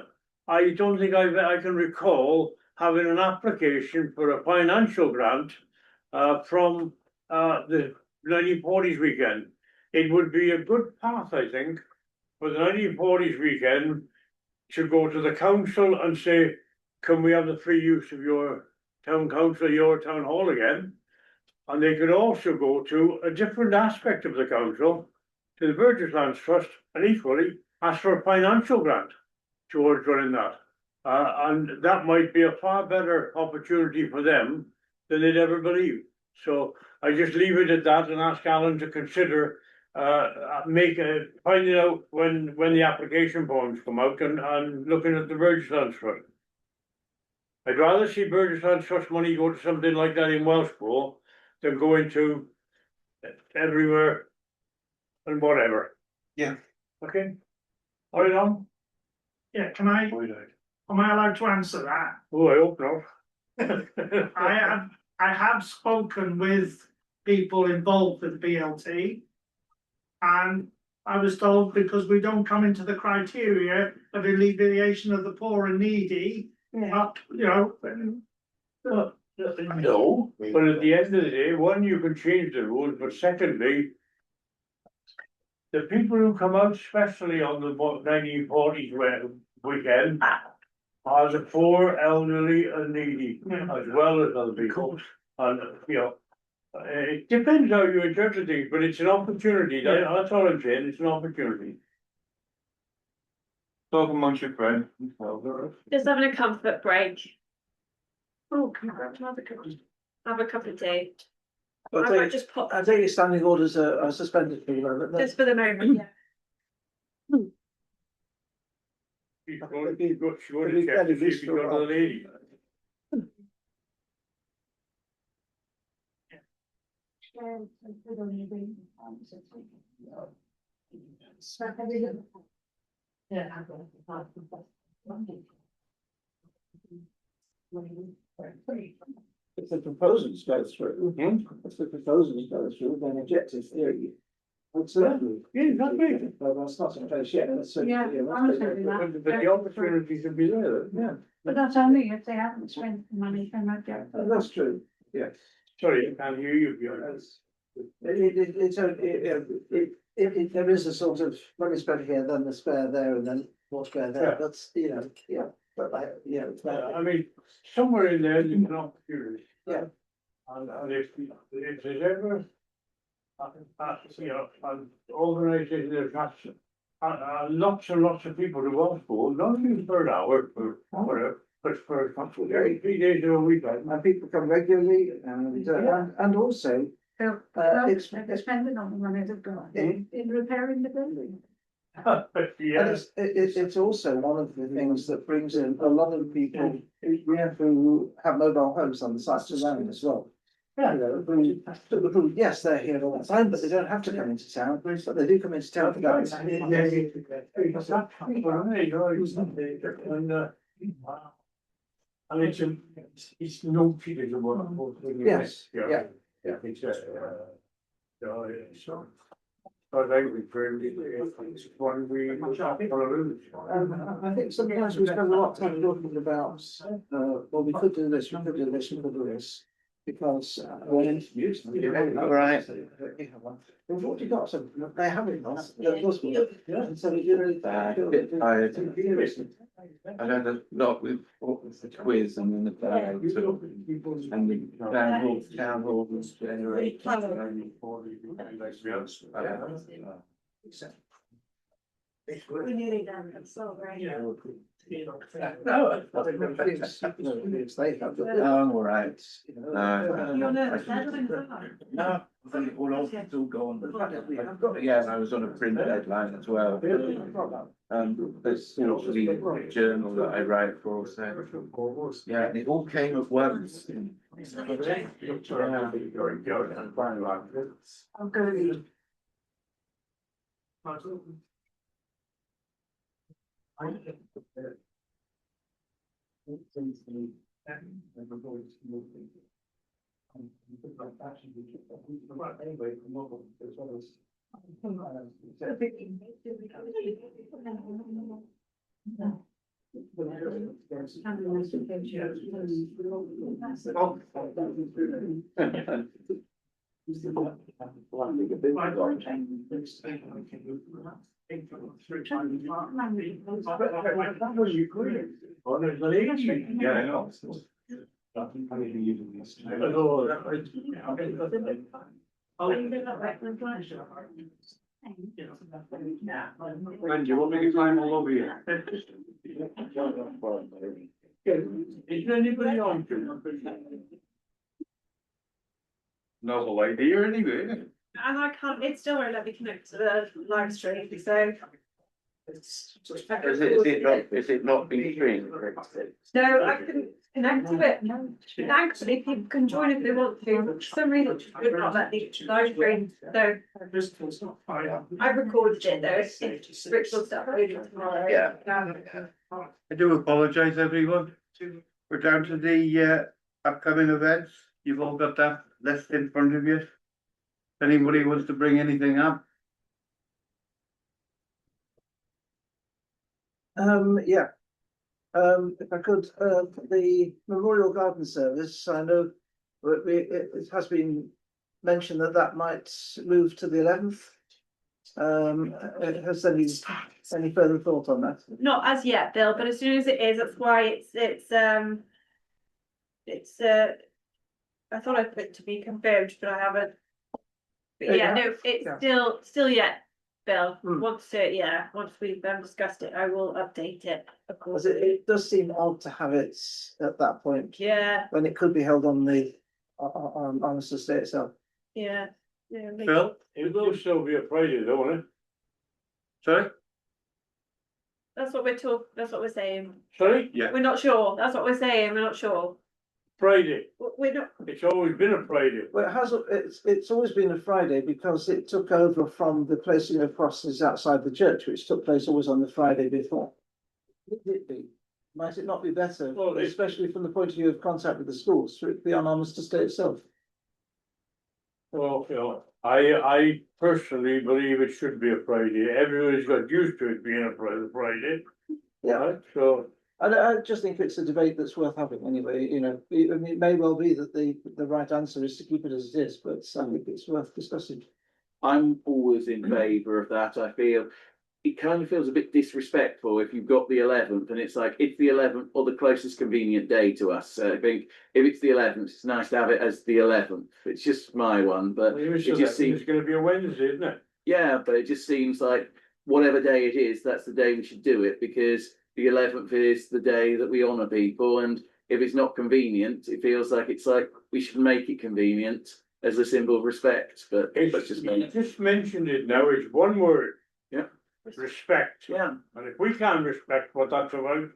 I don't think I can recall having an application for a financial grant from the 1940s weekend. It would be a good path, I think, for the 1940s weekend to go to the council and say, can we have the free use of your town council, your town hall again? And they could also go to a different aspect of the council, to the Burgess Lands Trust, and equally ask for a financial grant towards running that. And that might be a far better opportunity for them than they'd ever believe. So I just leave it at that and ask Alan to consider finding out when the application forms come out and looking at the Burgess Lands Trust. I'd rather see Burgess Lands Trust money go to something like that in Welshpool than go into everywhere and whatever. Yeah. Okay. All right, on. Yeah, am I allowed to answer that? Oh, I hope not. I have spoken with people involved with the BLT. And I was told because we don't come into the criteria of alleviation of the poor and needy, No, but at the end of the day, one, you can change the rules, but secondly, the people who come out especially on the 1940s weekend are the poor, elderly and needy, as well as other people. And, it depends how you interpret things, but it's an opportunity. That's all I'm saying, it's an opportunity. Talk amongst your friends. Just having a comfort break, Oh, can I have another cup? have a cup of tea. I I might think, just pop, I think your standing orders are suspended for the moment. just for the moment, yeah. She's It'd going, be- she would it'd have be checked to see if beneficial you got for- a lady. If the proposals go through, if the proposals go through, then objective theory. Absolutely. Yeah, exactly. But that's not in place yet, that's. Yeah, I'm saying that. But the opportunity should be there, Yeah, But that's only if they haven't spent the money, they might get. that's true, yes. sorry, I can't hear you, Bjorn. That's- it's there is a sort of money spent here, then the spare there, and then more spare there, Yeah. that's, you know, yeah, but it's I mean, somewhere in there, there's an opportunity. Yeah. And if there's ever, you know, an organisation that attracts lots and lots of people to Welshpool, not even for an hour, for whatever, but for a couple of days, 3 days of a weekend. and people come regularly, and also, it's- They're spending on the money they've got in repairing the building. and Yeah, it's also one of the things that brings in a lot of people who have mobile homes on the sites around as well. Yeah. You know, who, yes, they're here all the time, but they don't have to come into town, but they do come into town for that. And it's no cheating about. Yes, yeah. It's so. But I would really, it's one we. I think sometimes we spend a lot of time talking about, well, we could do this, we could do this, we could do this. Because, when introduced. Right. We've already got some, they haven't got, that was one, and so we do really. Bit tired. I learned a lot with the quiz and then the dialogue and the town hall was generated. We're nearly done, I'm so great. No, it's they have. Oh, all right. You're nervous, I don't know. No, I think it it's all gone. Yeah, and I was on a print deadline as well. That's the journal that I write for, so. Yeah, and it all came at once. I'm going. Yeah, I know. When do you want me to climb all over you? Is there anybody on to? No idea anyway. And I can't, it still won't let me connect to the live stream, so. Is it not being streamed? No, I couldn't connect to it. Thankfully, people can join if they want to, but for some reason it would not let me live stream, so I recorded it though, if Rich will start uploading tomorrow. Yeah. I do apologise, everyone. We're down to the upcoming events. You've all got that list in front of you. If anybody wants to bring anything up? Yeah. If I could, the Memorial Garden Service, I know it has been mentioned that might move to the 11th. Has any further thought on that? Not as yet, Bill, but as soon as it is, that's why I thought I put it to be confirmed, but I haven't. But yeah, no, it's still yet, Bill, once we've discussed it, I will update it, of course. Because it does seem odd to have it at that point. Yeah, When it could be held on the, on the estate itself. yeah. Maybe. Phil, it will still be a Friday though, won't it? Sorry? That's what that's what we're saying. Sorry, Yeah. We're not sure. That's what we're saying. We're not sure. Friday. We're not. It's always been a Friday. Well, it's always been a Friday because it took over from the placing of crosses outside the church, which took place always on the Friday before. Would it be? Might it not be better, Well, especially from the point of view of contact with the schools, for it to be on Armistice Day itself? Well, you know, I personally believe it should be a Friday. Everybody's got used to it being a Friday. Yeah. Right, so, I just think it's a debate that's worth having anyway, you know, it may well be that the right answer is to keep it as it is, but I think it's worth discussing. I'm always in favour of that. I feel it kind of feels a bit disrespectful if you've got the 11th and it's like it's the 11th or the closest convenient day to us. So I think if it's the 11th, it's nice to have it as the 11th. It's just my one, but it just seems it's going to be a Wednesday, isn't it? yeah, but it just seems like whatever day it is, that's the day we should do it because the 11th is the day that we honour people, and if it's not convenient, it feels like it's like we should make it convenient as a symbol of respect. But that's just me. You just mentioned it now. It's one word. Yeah. Respect. Yeah. And if we can't respect what that's about,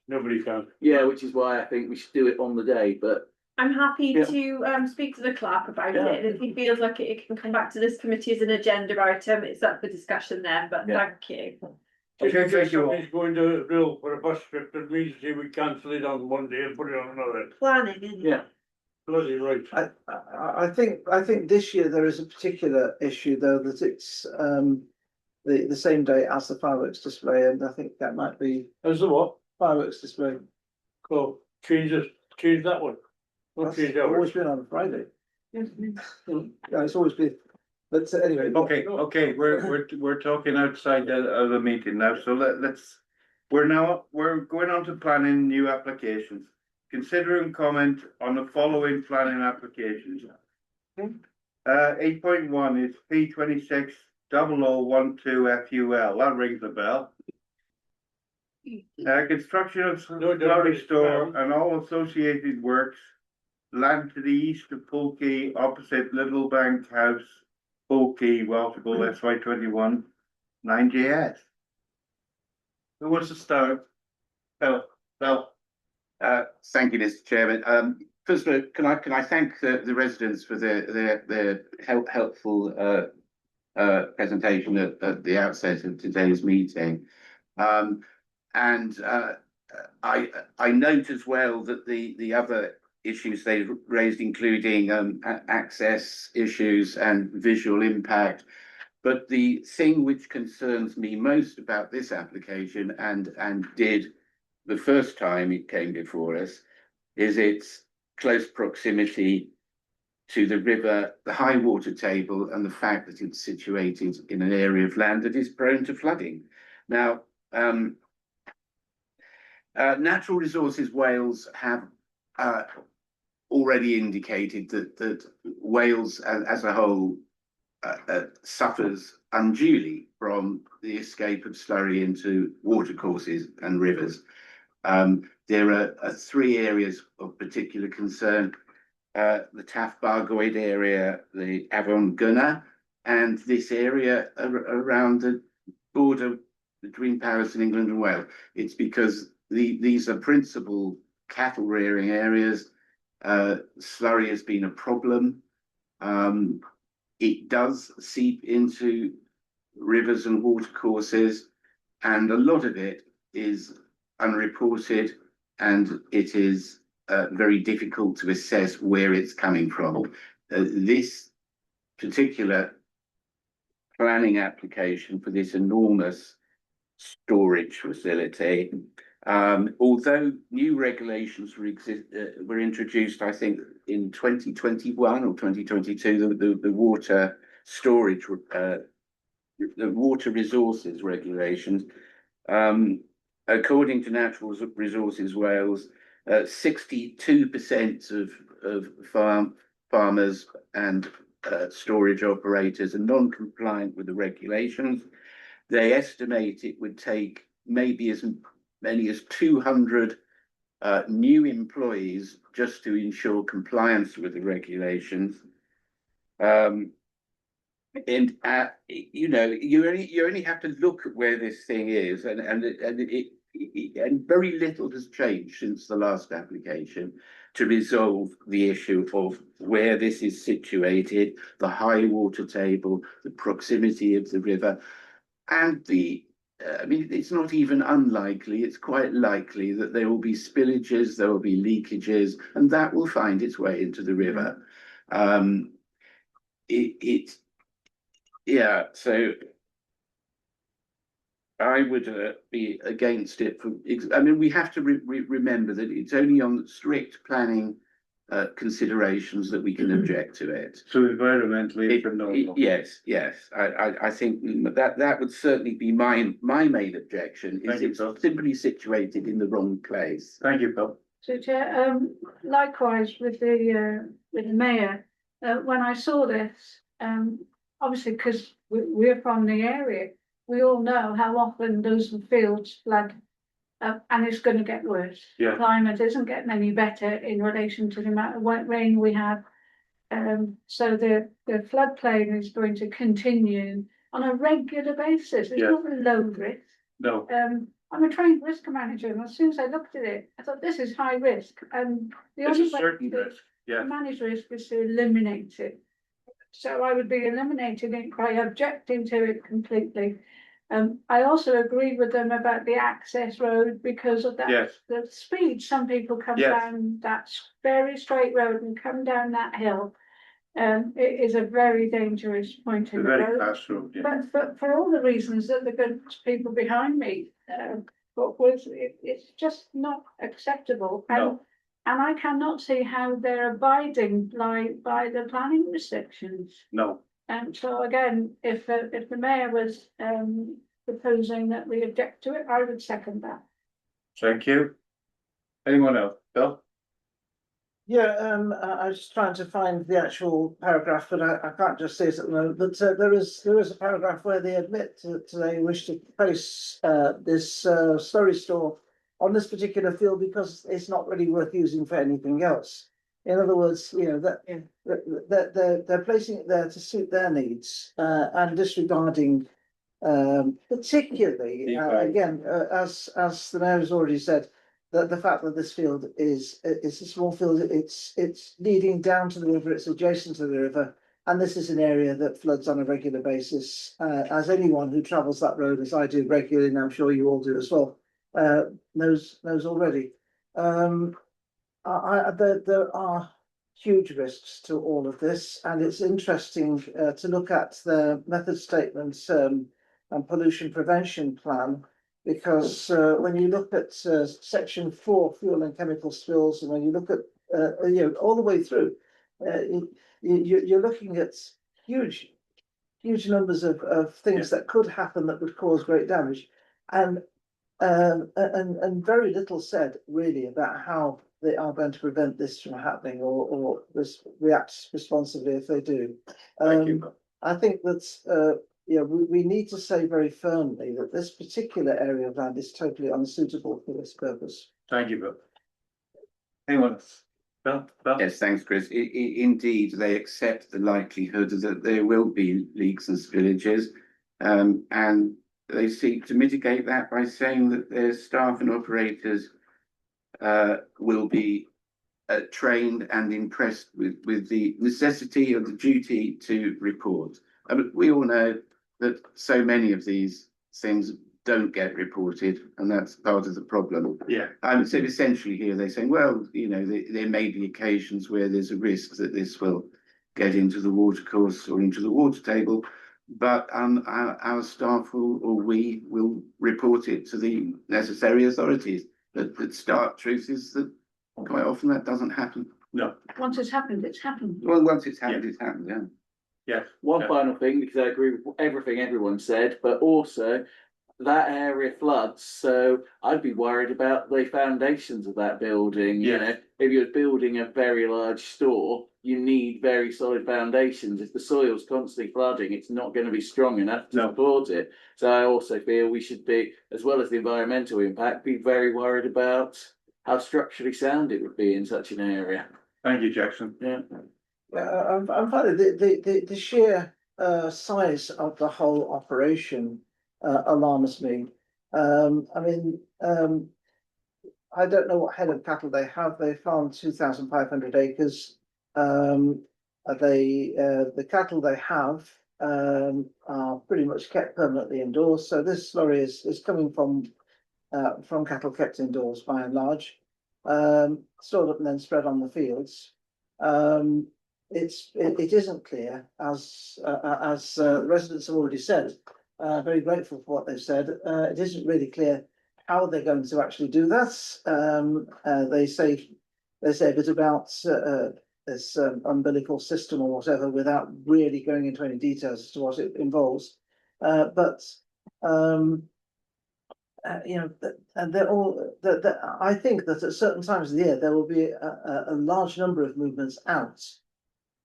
nobody can. Yeah, which is why I think we should do it on the day. But I'm happy Yeah. to speak to the clerk about Yeah. it, and if he feels like it can come back to this committee as an agenda item, it's up for discussion then. But Yeah. thank you. Just Okay, because thank you all. somebody's going to bill for a bus trip, that means that we cancel it on one day and put it on another. Planning, isn't it? yeah, Bloody right. I think this year there is a particular issue though, that it's the same day as the fireworks display, and I think that might be As the what? fireworks display. Cool. Change that one. Don't That's change that always one. been on a Friday. Yeah, it's always been, but anyway. Okay, we're talking outside of the meeting now, so let's. We're going on to planning new applications. Consider and comment on the following planning applications. 8.1 is P 260012 FUL, that rings a bell. Construction of slurry store and all associated works, land to the east of Pulkey, opposite Little Bank House, Pulkey, Welshpool, SY21, 9JS. Who wants to start? Phil. Thank you, Mr. Chairman. First of all, can I thank the residents for their helpful presentation at the outset of today's meeting. And I note as well that the other issues they raised, including access issues and visual impact. But the thing which concerns me most about this application and did the first time it came before us is its close proximity to the river, the high water table, and the fact that it's situated in an area of land that is prone to flooding. Now, Natural Resources Wales have already indicated that Wales as a whole suffers unduly from the escape of slurry into watercourses and rivers. There are three areas of particular concern: the Taff Bargoed area, the Avon Gunner, and this area around the border between Paris and England and Wales. It's because these are principal cattle rearing areas. Slurry has been a problem. It does seep into rivers and watercourses, and a lot of it is unreported, and it is very difficult to assess where it's coming from. This particular planning application for this enormous storage facility, although new regulations were introduced, I think in 2021 or 2022, the water storage, the water resources regulations, according to Natural Resources Wales, 62% of farmers and storage operators are non-compliant with the regulations. They estimate it would take maybe as many as 200 new employees just to ensure compliance with the regulations. And you know, you only have to look at where this thing is, and very little has changed since the last application to resolve the issue of where this is situated, the high water table, the proximity of the river, and the. I mean, it's not even unlikely, it's quite likely that there will be spillages, there will be leakages, and that will find its way into the river. Yeah, so I would be against it for, I mean, we have to remember that it's only on strict planning considerations that we can object to it. So environmentally, it's a no-no. Yes, I think that would certainly be my main objection, is Thank you, it's Phil. simply situated in the wrong place. Thank you, Bill. So Chair, likewise with the mayor, when I saw this, obviously because we're from the area, we all know how often those fields flood. And it's going to get worse. Yeah. Climate isn't getting any better in relation to the amount of wet rain we have. So the floodplain is going to continue on a regular basis. It's Yeah. not a low risk. No, I'm a trained risk manager, and as soon as I looked at it, I thought this is high risk. And the it's a only way certain to risk, yeah. manage risk is to eliminate it. So I would be eliminating it by objecting to it completely. I also agree with them about the access road because of that. Yes. The speed some people come Yes. down that very straight road and come down that hill. It is a very dangerous point in A the very road. fast road, yeah. But for all the reasons that the good people behind me, it's just not acceptable. No. And I cannot see how they're abiding by the planning restrictions. No, And so again, if the mayor was proposing that we object to it, I would second that. thank you. Anyone else? Bill? Yeah, I was just trying to find the actual paragraph, but I can't just see it at the moment. But there is a paragraph where they admit that they wish to place this slurry store on this particular field because it's not really worth using for anything else. In other words, you know that they're placing it there to suit their needs and disregarding particularly again as the mayor has already said, that the fact that this field is a small field, it's leading down to the river, it's adjacent to the river, and this is an area that floods on a regular basis. As anyone who travels that road, as I do regularly, and I'm sure you all do as well, knows already. There are huge risks to all of this, and it's interesting to look at the method statements and pollution prevention plan. Because when you look at section 4, fuel and chemical spills, and when you look at all the way through, you're looking at huge numbers of things that could happen that would cause great damage, and very little said really about how they are going to prevent this from happening or react responsibly if they do. Thank you. I think that we need to say very firmly that this particular area of land is totally unsuitable for this purpose. Thank you, Bill. Anyone else? Bill? Yes, thanks, Chris. Indeed, they accept the likelihood that there will be leaks and spillages, and they seek to mitigate that by saying that their staff and operators will be trained and impressed with the necessity of the duty to report. I mean, we all know that so many of these things don't get reported, and that's part of the problem. Yeah. So essentially here they're saying, well, you know, there may be occasions where there's a risk that this will get into the watercourse or into the water table, but our staff we will report it to the necessary authorities. But the stark truth is that quite often that doesn't happen. No. Once it's happened, it's happened. Well, once it's happened, it's happened, yeah. Yeah. One Yeah. final thing, because I agree with everything everyone said, but also that area floods, so I'd be worried about the foundations of that building. You Yes. know, if you're building a very large store, you need very solid foundations. If the soil's constantly flooding, it's not going to be strong enough to No. support it. So I also feel we should be, as well as the environmental impact, be very worried about how structurally sound it would be in such an area. Thank you, Jackson. Yeah. I'm finding the sheer size of the whole operation alarms me. I mean, I don't know what head of cattle they have. They farm 2,500 acres. The cattle they have are pretty much kept permanently indoors. So this lorry is coming from cattle kept indoors by and large, stored up and then spread on the fields. It isn't clear, as residents have already said. Very grateful for what they've said. It isn't really clear how they're going to actually do that. They say a bit about this umbilical system or whatever without really going into any details as to what it involves. But you know, and they're all. I think that at certain times of the year there will be a large number of movements out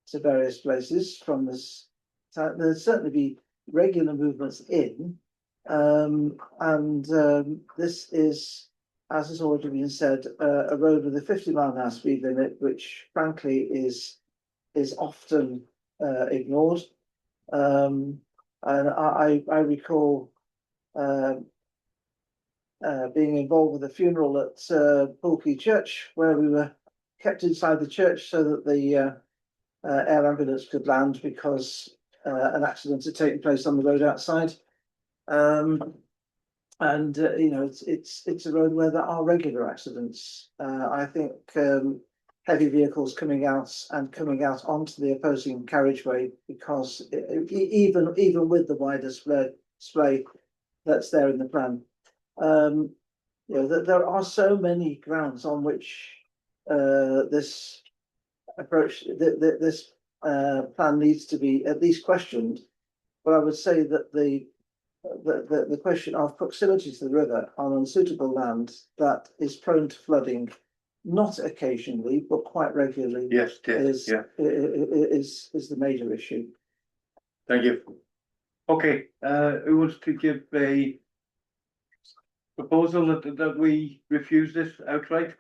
to various places from this. There'll certainly be regular movements in, and this is, as has already been said, a road with a 50-mile-an-hour speed limit, which frankly is often ignored. And I recall being involved with a funeral at Poolkey Church, where we were kept inside the church so that the air ambulance could land because an accident had taken place on the road outside. And you know, it's a road where there are regular accidents. I think heavy vehicles coming out onto the opposing carriageway, because even with the wider display that's there in the plan, you know, that there are so many grounds on which this approach, this plan needs to be at least questioned. But I would say that the question of proximity to the river on unsuitable land that is prone to flooding, not occasionally but quite regularly, Yes, is the major issue. Thank you. Okay, who wants to give a proposal that we refuse this outright?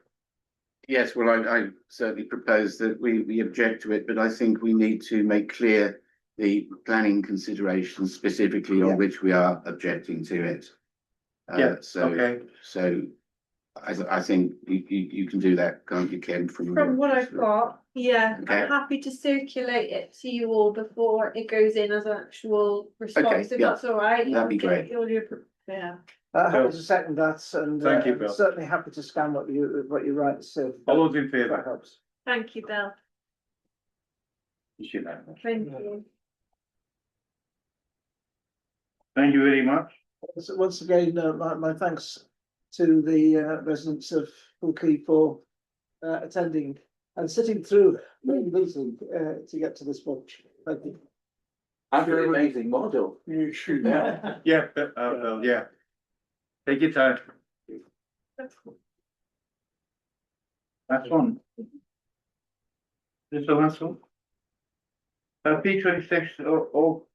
Yes, well, I certainly propose that we object to it, but I think we need to make clear the planning considerations specifically on which we are objecting to it. Yeah, So, okay. so I think you can do that, can't you, Ken? From what I've got, yeah, Okay. I'm happy to circulate it to you all before it goes in as an actual response, if yeah. that's all right. That'd be great. Yeah. Happy to second that, and Thank you, Bill. certainly happy to scan what you write. So All those in that favour? helps. Thank you, Bill. It's unanimous. Thank you. Thank you very much. So once again, my thanks to the residents of Poolkey for attending and sitting through the meeting to get to this point. Thank you. And an amazing model. You should. Yeah. Yeah, Bill, yeah. Take your time. That's one. This is the last one. P26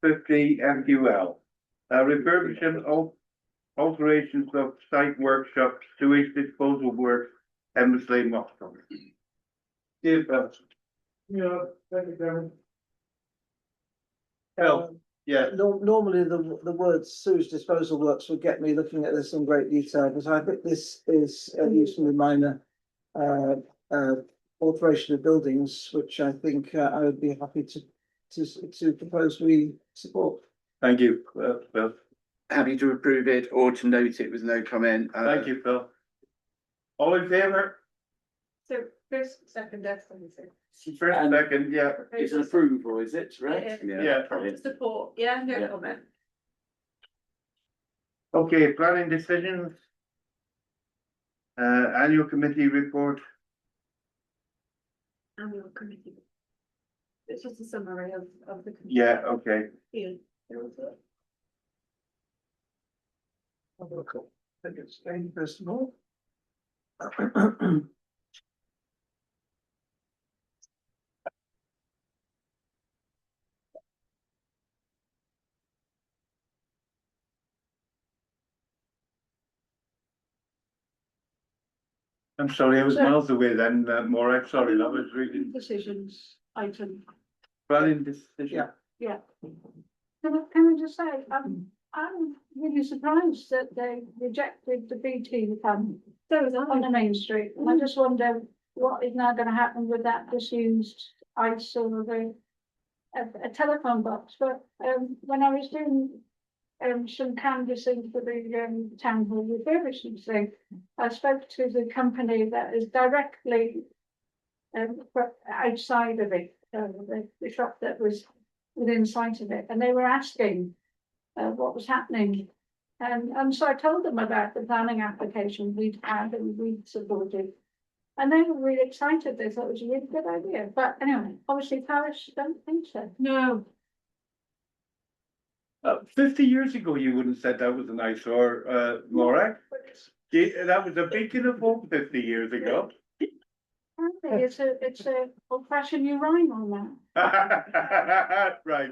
050 MQL. Refurbishment of alterations of site workshops, sewage disposal works, Emmersley Moscow. Dear Bill. Yeah, thank you, Karen. Bill, yeah. Normally the words sewage disposal works would get me looking at this in great detail, but I think this is a usefully minor alteration of buildings, which I think I would be happy to propose we support. Thank you, Bill. Happy to approve it or to note it with no comment. Thank you, Phil. All in favour? So first, second, first, First, And- second, yeah, It's an approval, is it, right? yeah. support, yeah, no Yeah. comment. Okay, planning decisions. Annual committee report. Annual committee. It's just a summary of the. Yeah, okay. Yeah, there was it. I think it's Jane first of all. I'm sorry, I was miles away then, Maura, sorry, that was reading. Decisions item. Planning decision. Yeah. Yeah. Can I just say, I'm really surprised that they rejected the BT fund on the main street. And I just wonder what is now gonna happen with that disused ice or a telephone box. But, when I was doing some canvassing for the town hall refurbishment thing, I spoke to the company that is directly outside of it, the shop that was within sight of it, and they were asking what was happening. And so I told them about the planning application we'd had and we'd supported. And they were really excited. They thought it was a really good idea. But anyway, obviously Paris don't think so. No. 50 years ago, you wouldn't have said that was an eyesore, Maura. That was a beacon of hope 50 years ago. Apparently, it's a old-fashioned new rhyme on that. Right.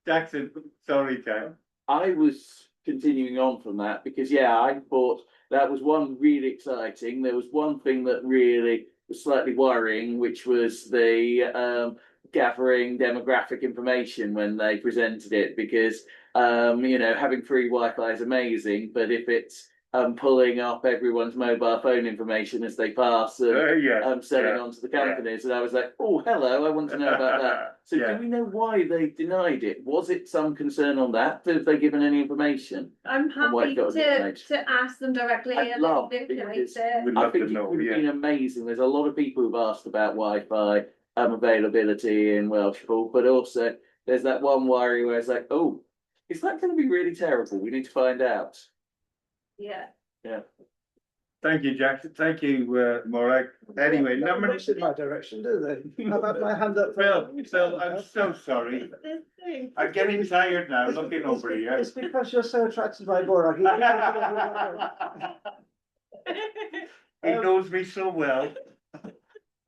Jackson, sorry, Jack. I was continuing on from that because, yeah, I thought that was one really exciting. There was one thing that really was slightly worrying, which was the gathering demographic information when they presented it, because having free Wi-Fi is amazing, but if it's pulling up everyone's mobile phone information as they pass and selling onto the companies, and I was like, oh, hello, I want to know about that. So do we know why they denied it? Was it some concern on that? Have they given any information? I'm happy to ask them directly. I'd love, because I think it would have been amazing. There's a lot of people who've asked about Wi-Fi availability in Welshpool, but also there's that one worry where it's like, oh, is that going to be really terrible? We need to find out. Yeah. Yeah. Thank you, Jackson. Thank you, Morag. Anyway, number. Looks in my direction, do they? I've had my hand up. Phil, I'm so sorry. I'm getting tired now, looking over here. It's because you're so attracted by Borag. He knows me so well.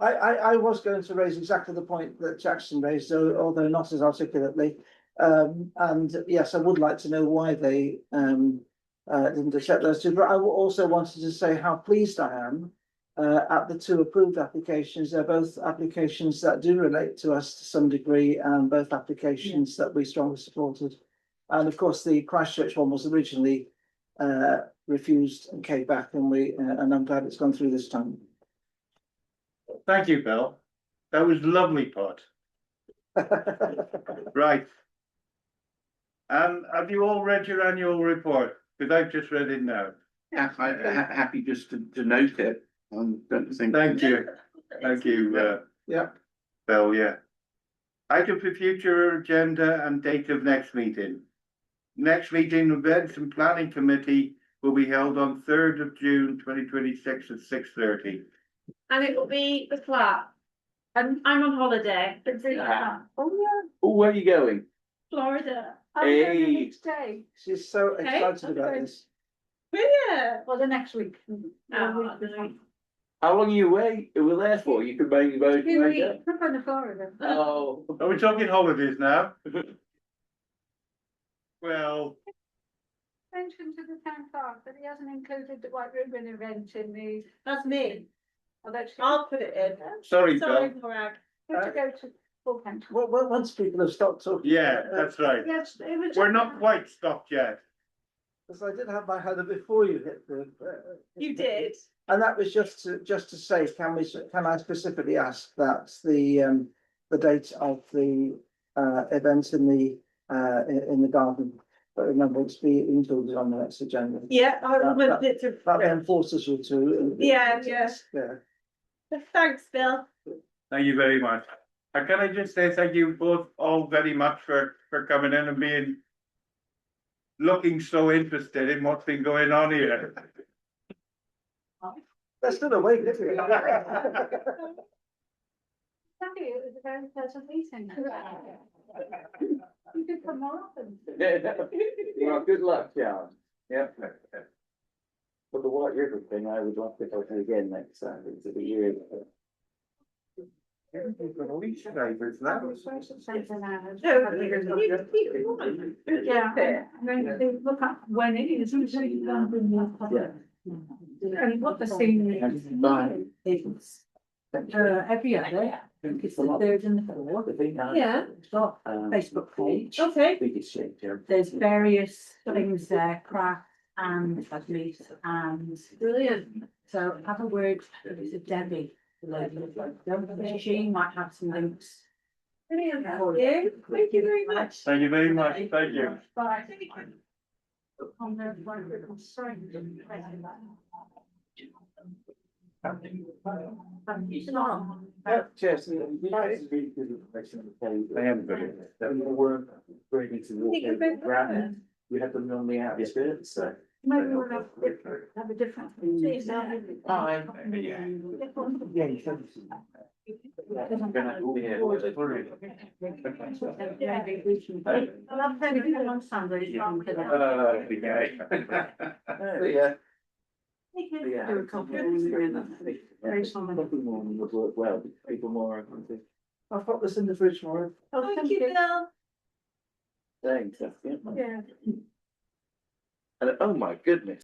I was going to raise exactly the point that Jackson raised, although not as articulately. And yes, I would like to know why they didn't accept those two, but I also wanted to say how pleased I am at the two approved applications. They're both applications that do relate to us to some degree, and both applications that we strongly supported. And of course, the Christchurch one was originally refused and came back, and I'm glad it's gone through this time. Thank you, Bill. That was lovely, Pod. Right. Have you all read your annual report? Because I've just read it now. Yeah, I'm happy just to note it. Don't think. Thank you. Thank you. Yeah. Bill, yeah. Item for future agenda and date of next meeting. Next meeting, Events and Planning Committee will be held on 3rd of June 2026 at 6:30. And it will be the flat. I'm on holiday. Oh, yeah, Oh, where are you going? Florida. I'm going the Hey. next day. She's so Okay. excited about this. Yeah. Well, the next week. How long are you away? You were there for? You could maybe both. We're going to Florida. Oh. Are we talking holidays now? Well, Mentioned to the town clerk that he hasn't included the White Ribbon event in the. That's me. Oh, that's. I'll put it in. sorry, Sorry, Bill. Morag. Good to go to full country. Well, once people have stopped talking. Yeah, that's right. Yes, it was. We're not quite stopped yet. Because I did have my hand up before you hit the. You did. And that was just to say, can I specifically ask that the date of the event in the garden, but remember it's be included on the next agenda. Yeah, I That- wanted it to. That then forces you to. Yeah, yeah. Yeah. Thanks, Bill. Thank you very much. And can I just say thank you both all very much for coming in and looking so interested in what's been going on here. They're still awake, isn't it? Thank you, it was a very pleasant meeting. You could come more often. Well, good luck, Sharon. Yep. For the White River thing, I would like to go to again next time. It's a bit weird. I was supposed to say for now. No, Yeah, I'm going to look up when it is. And what the scene is. Bye. every other, it's the third and the fourth. Yeah. It's got a Facebook page. Okay. There's various things there, craft and meat and. Brilliant. So have a word with Debbie. She might have some links. Brilliant. Thank you very much. Thank you very much, thank you. Bye. Cheers. I am very. We have them on the outskirts, so. Maybe we'll have a different. I'll have everything on Sunday. Yeah. Do a couple of things here and then. Very solid. Morning would work well, people more open to I've got this in the fridge tomorrow. Oh, Thank you, Bill. saying stuff, yeah. Yeah. And oh my goodness.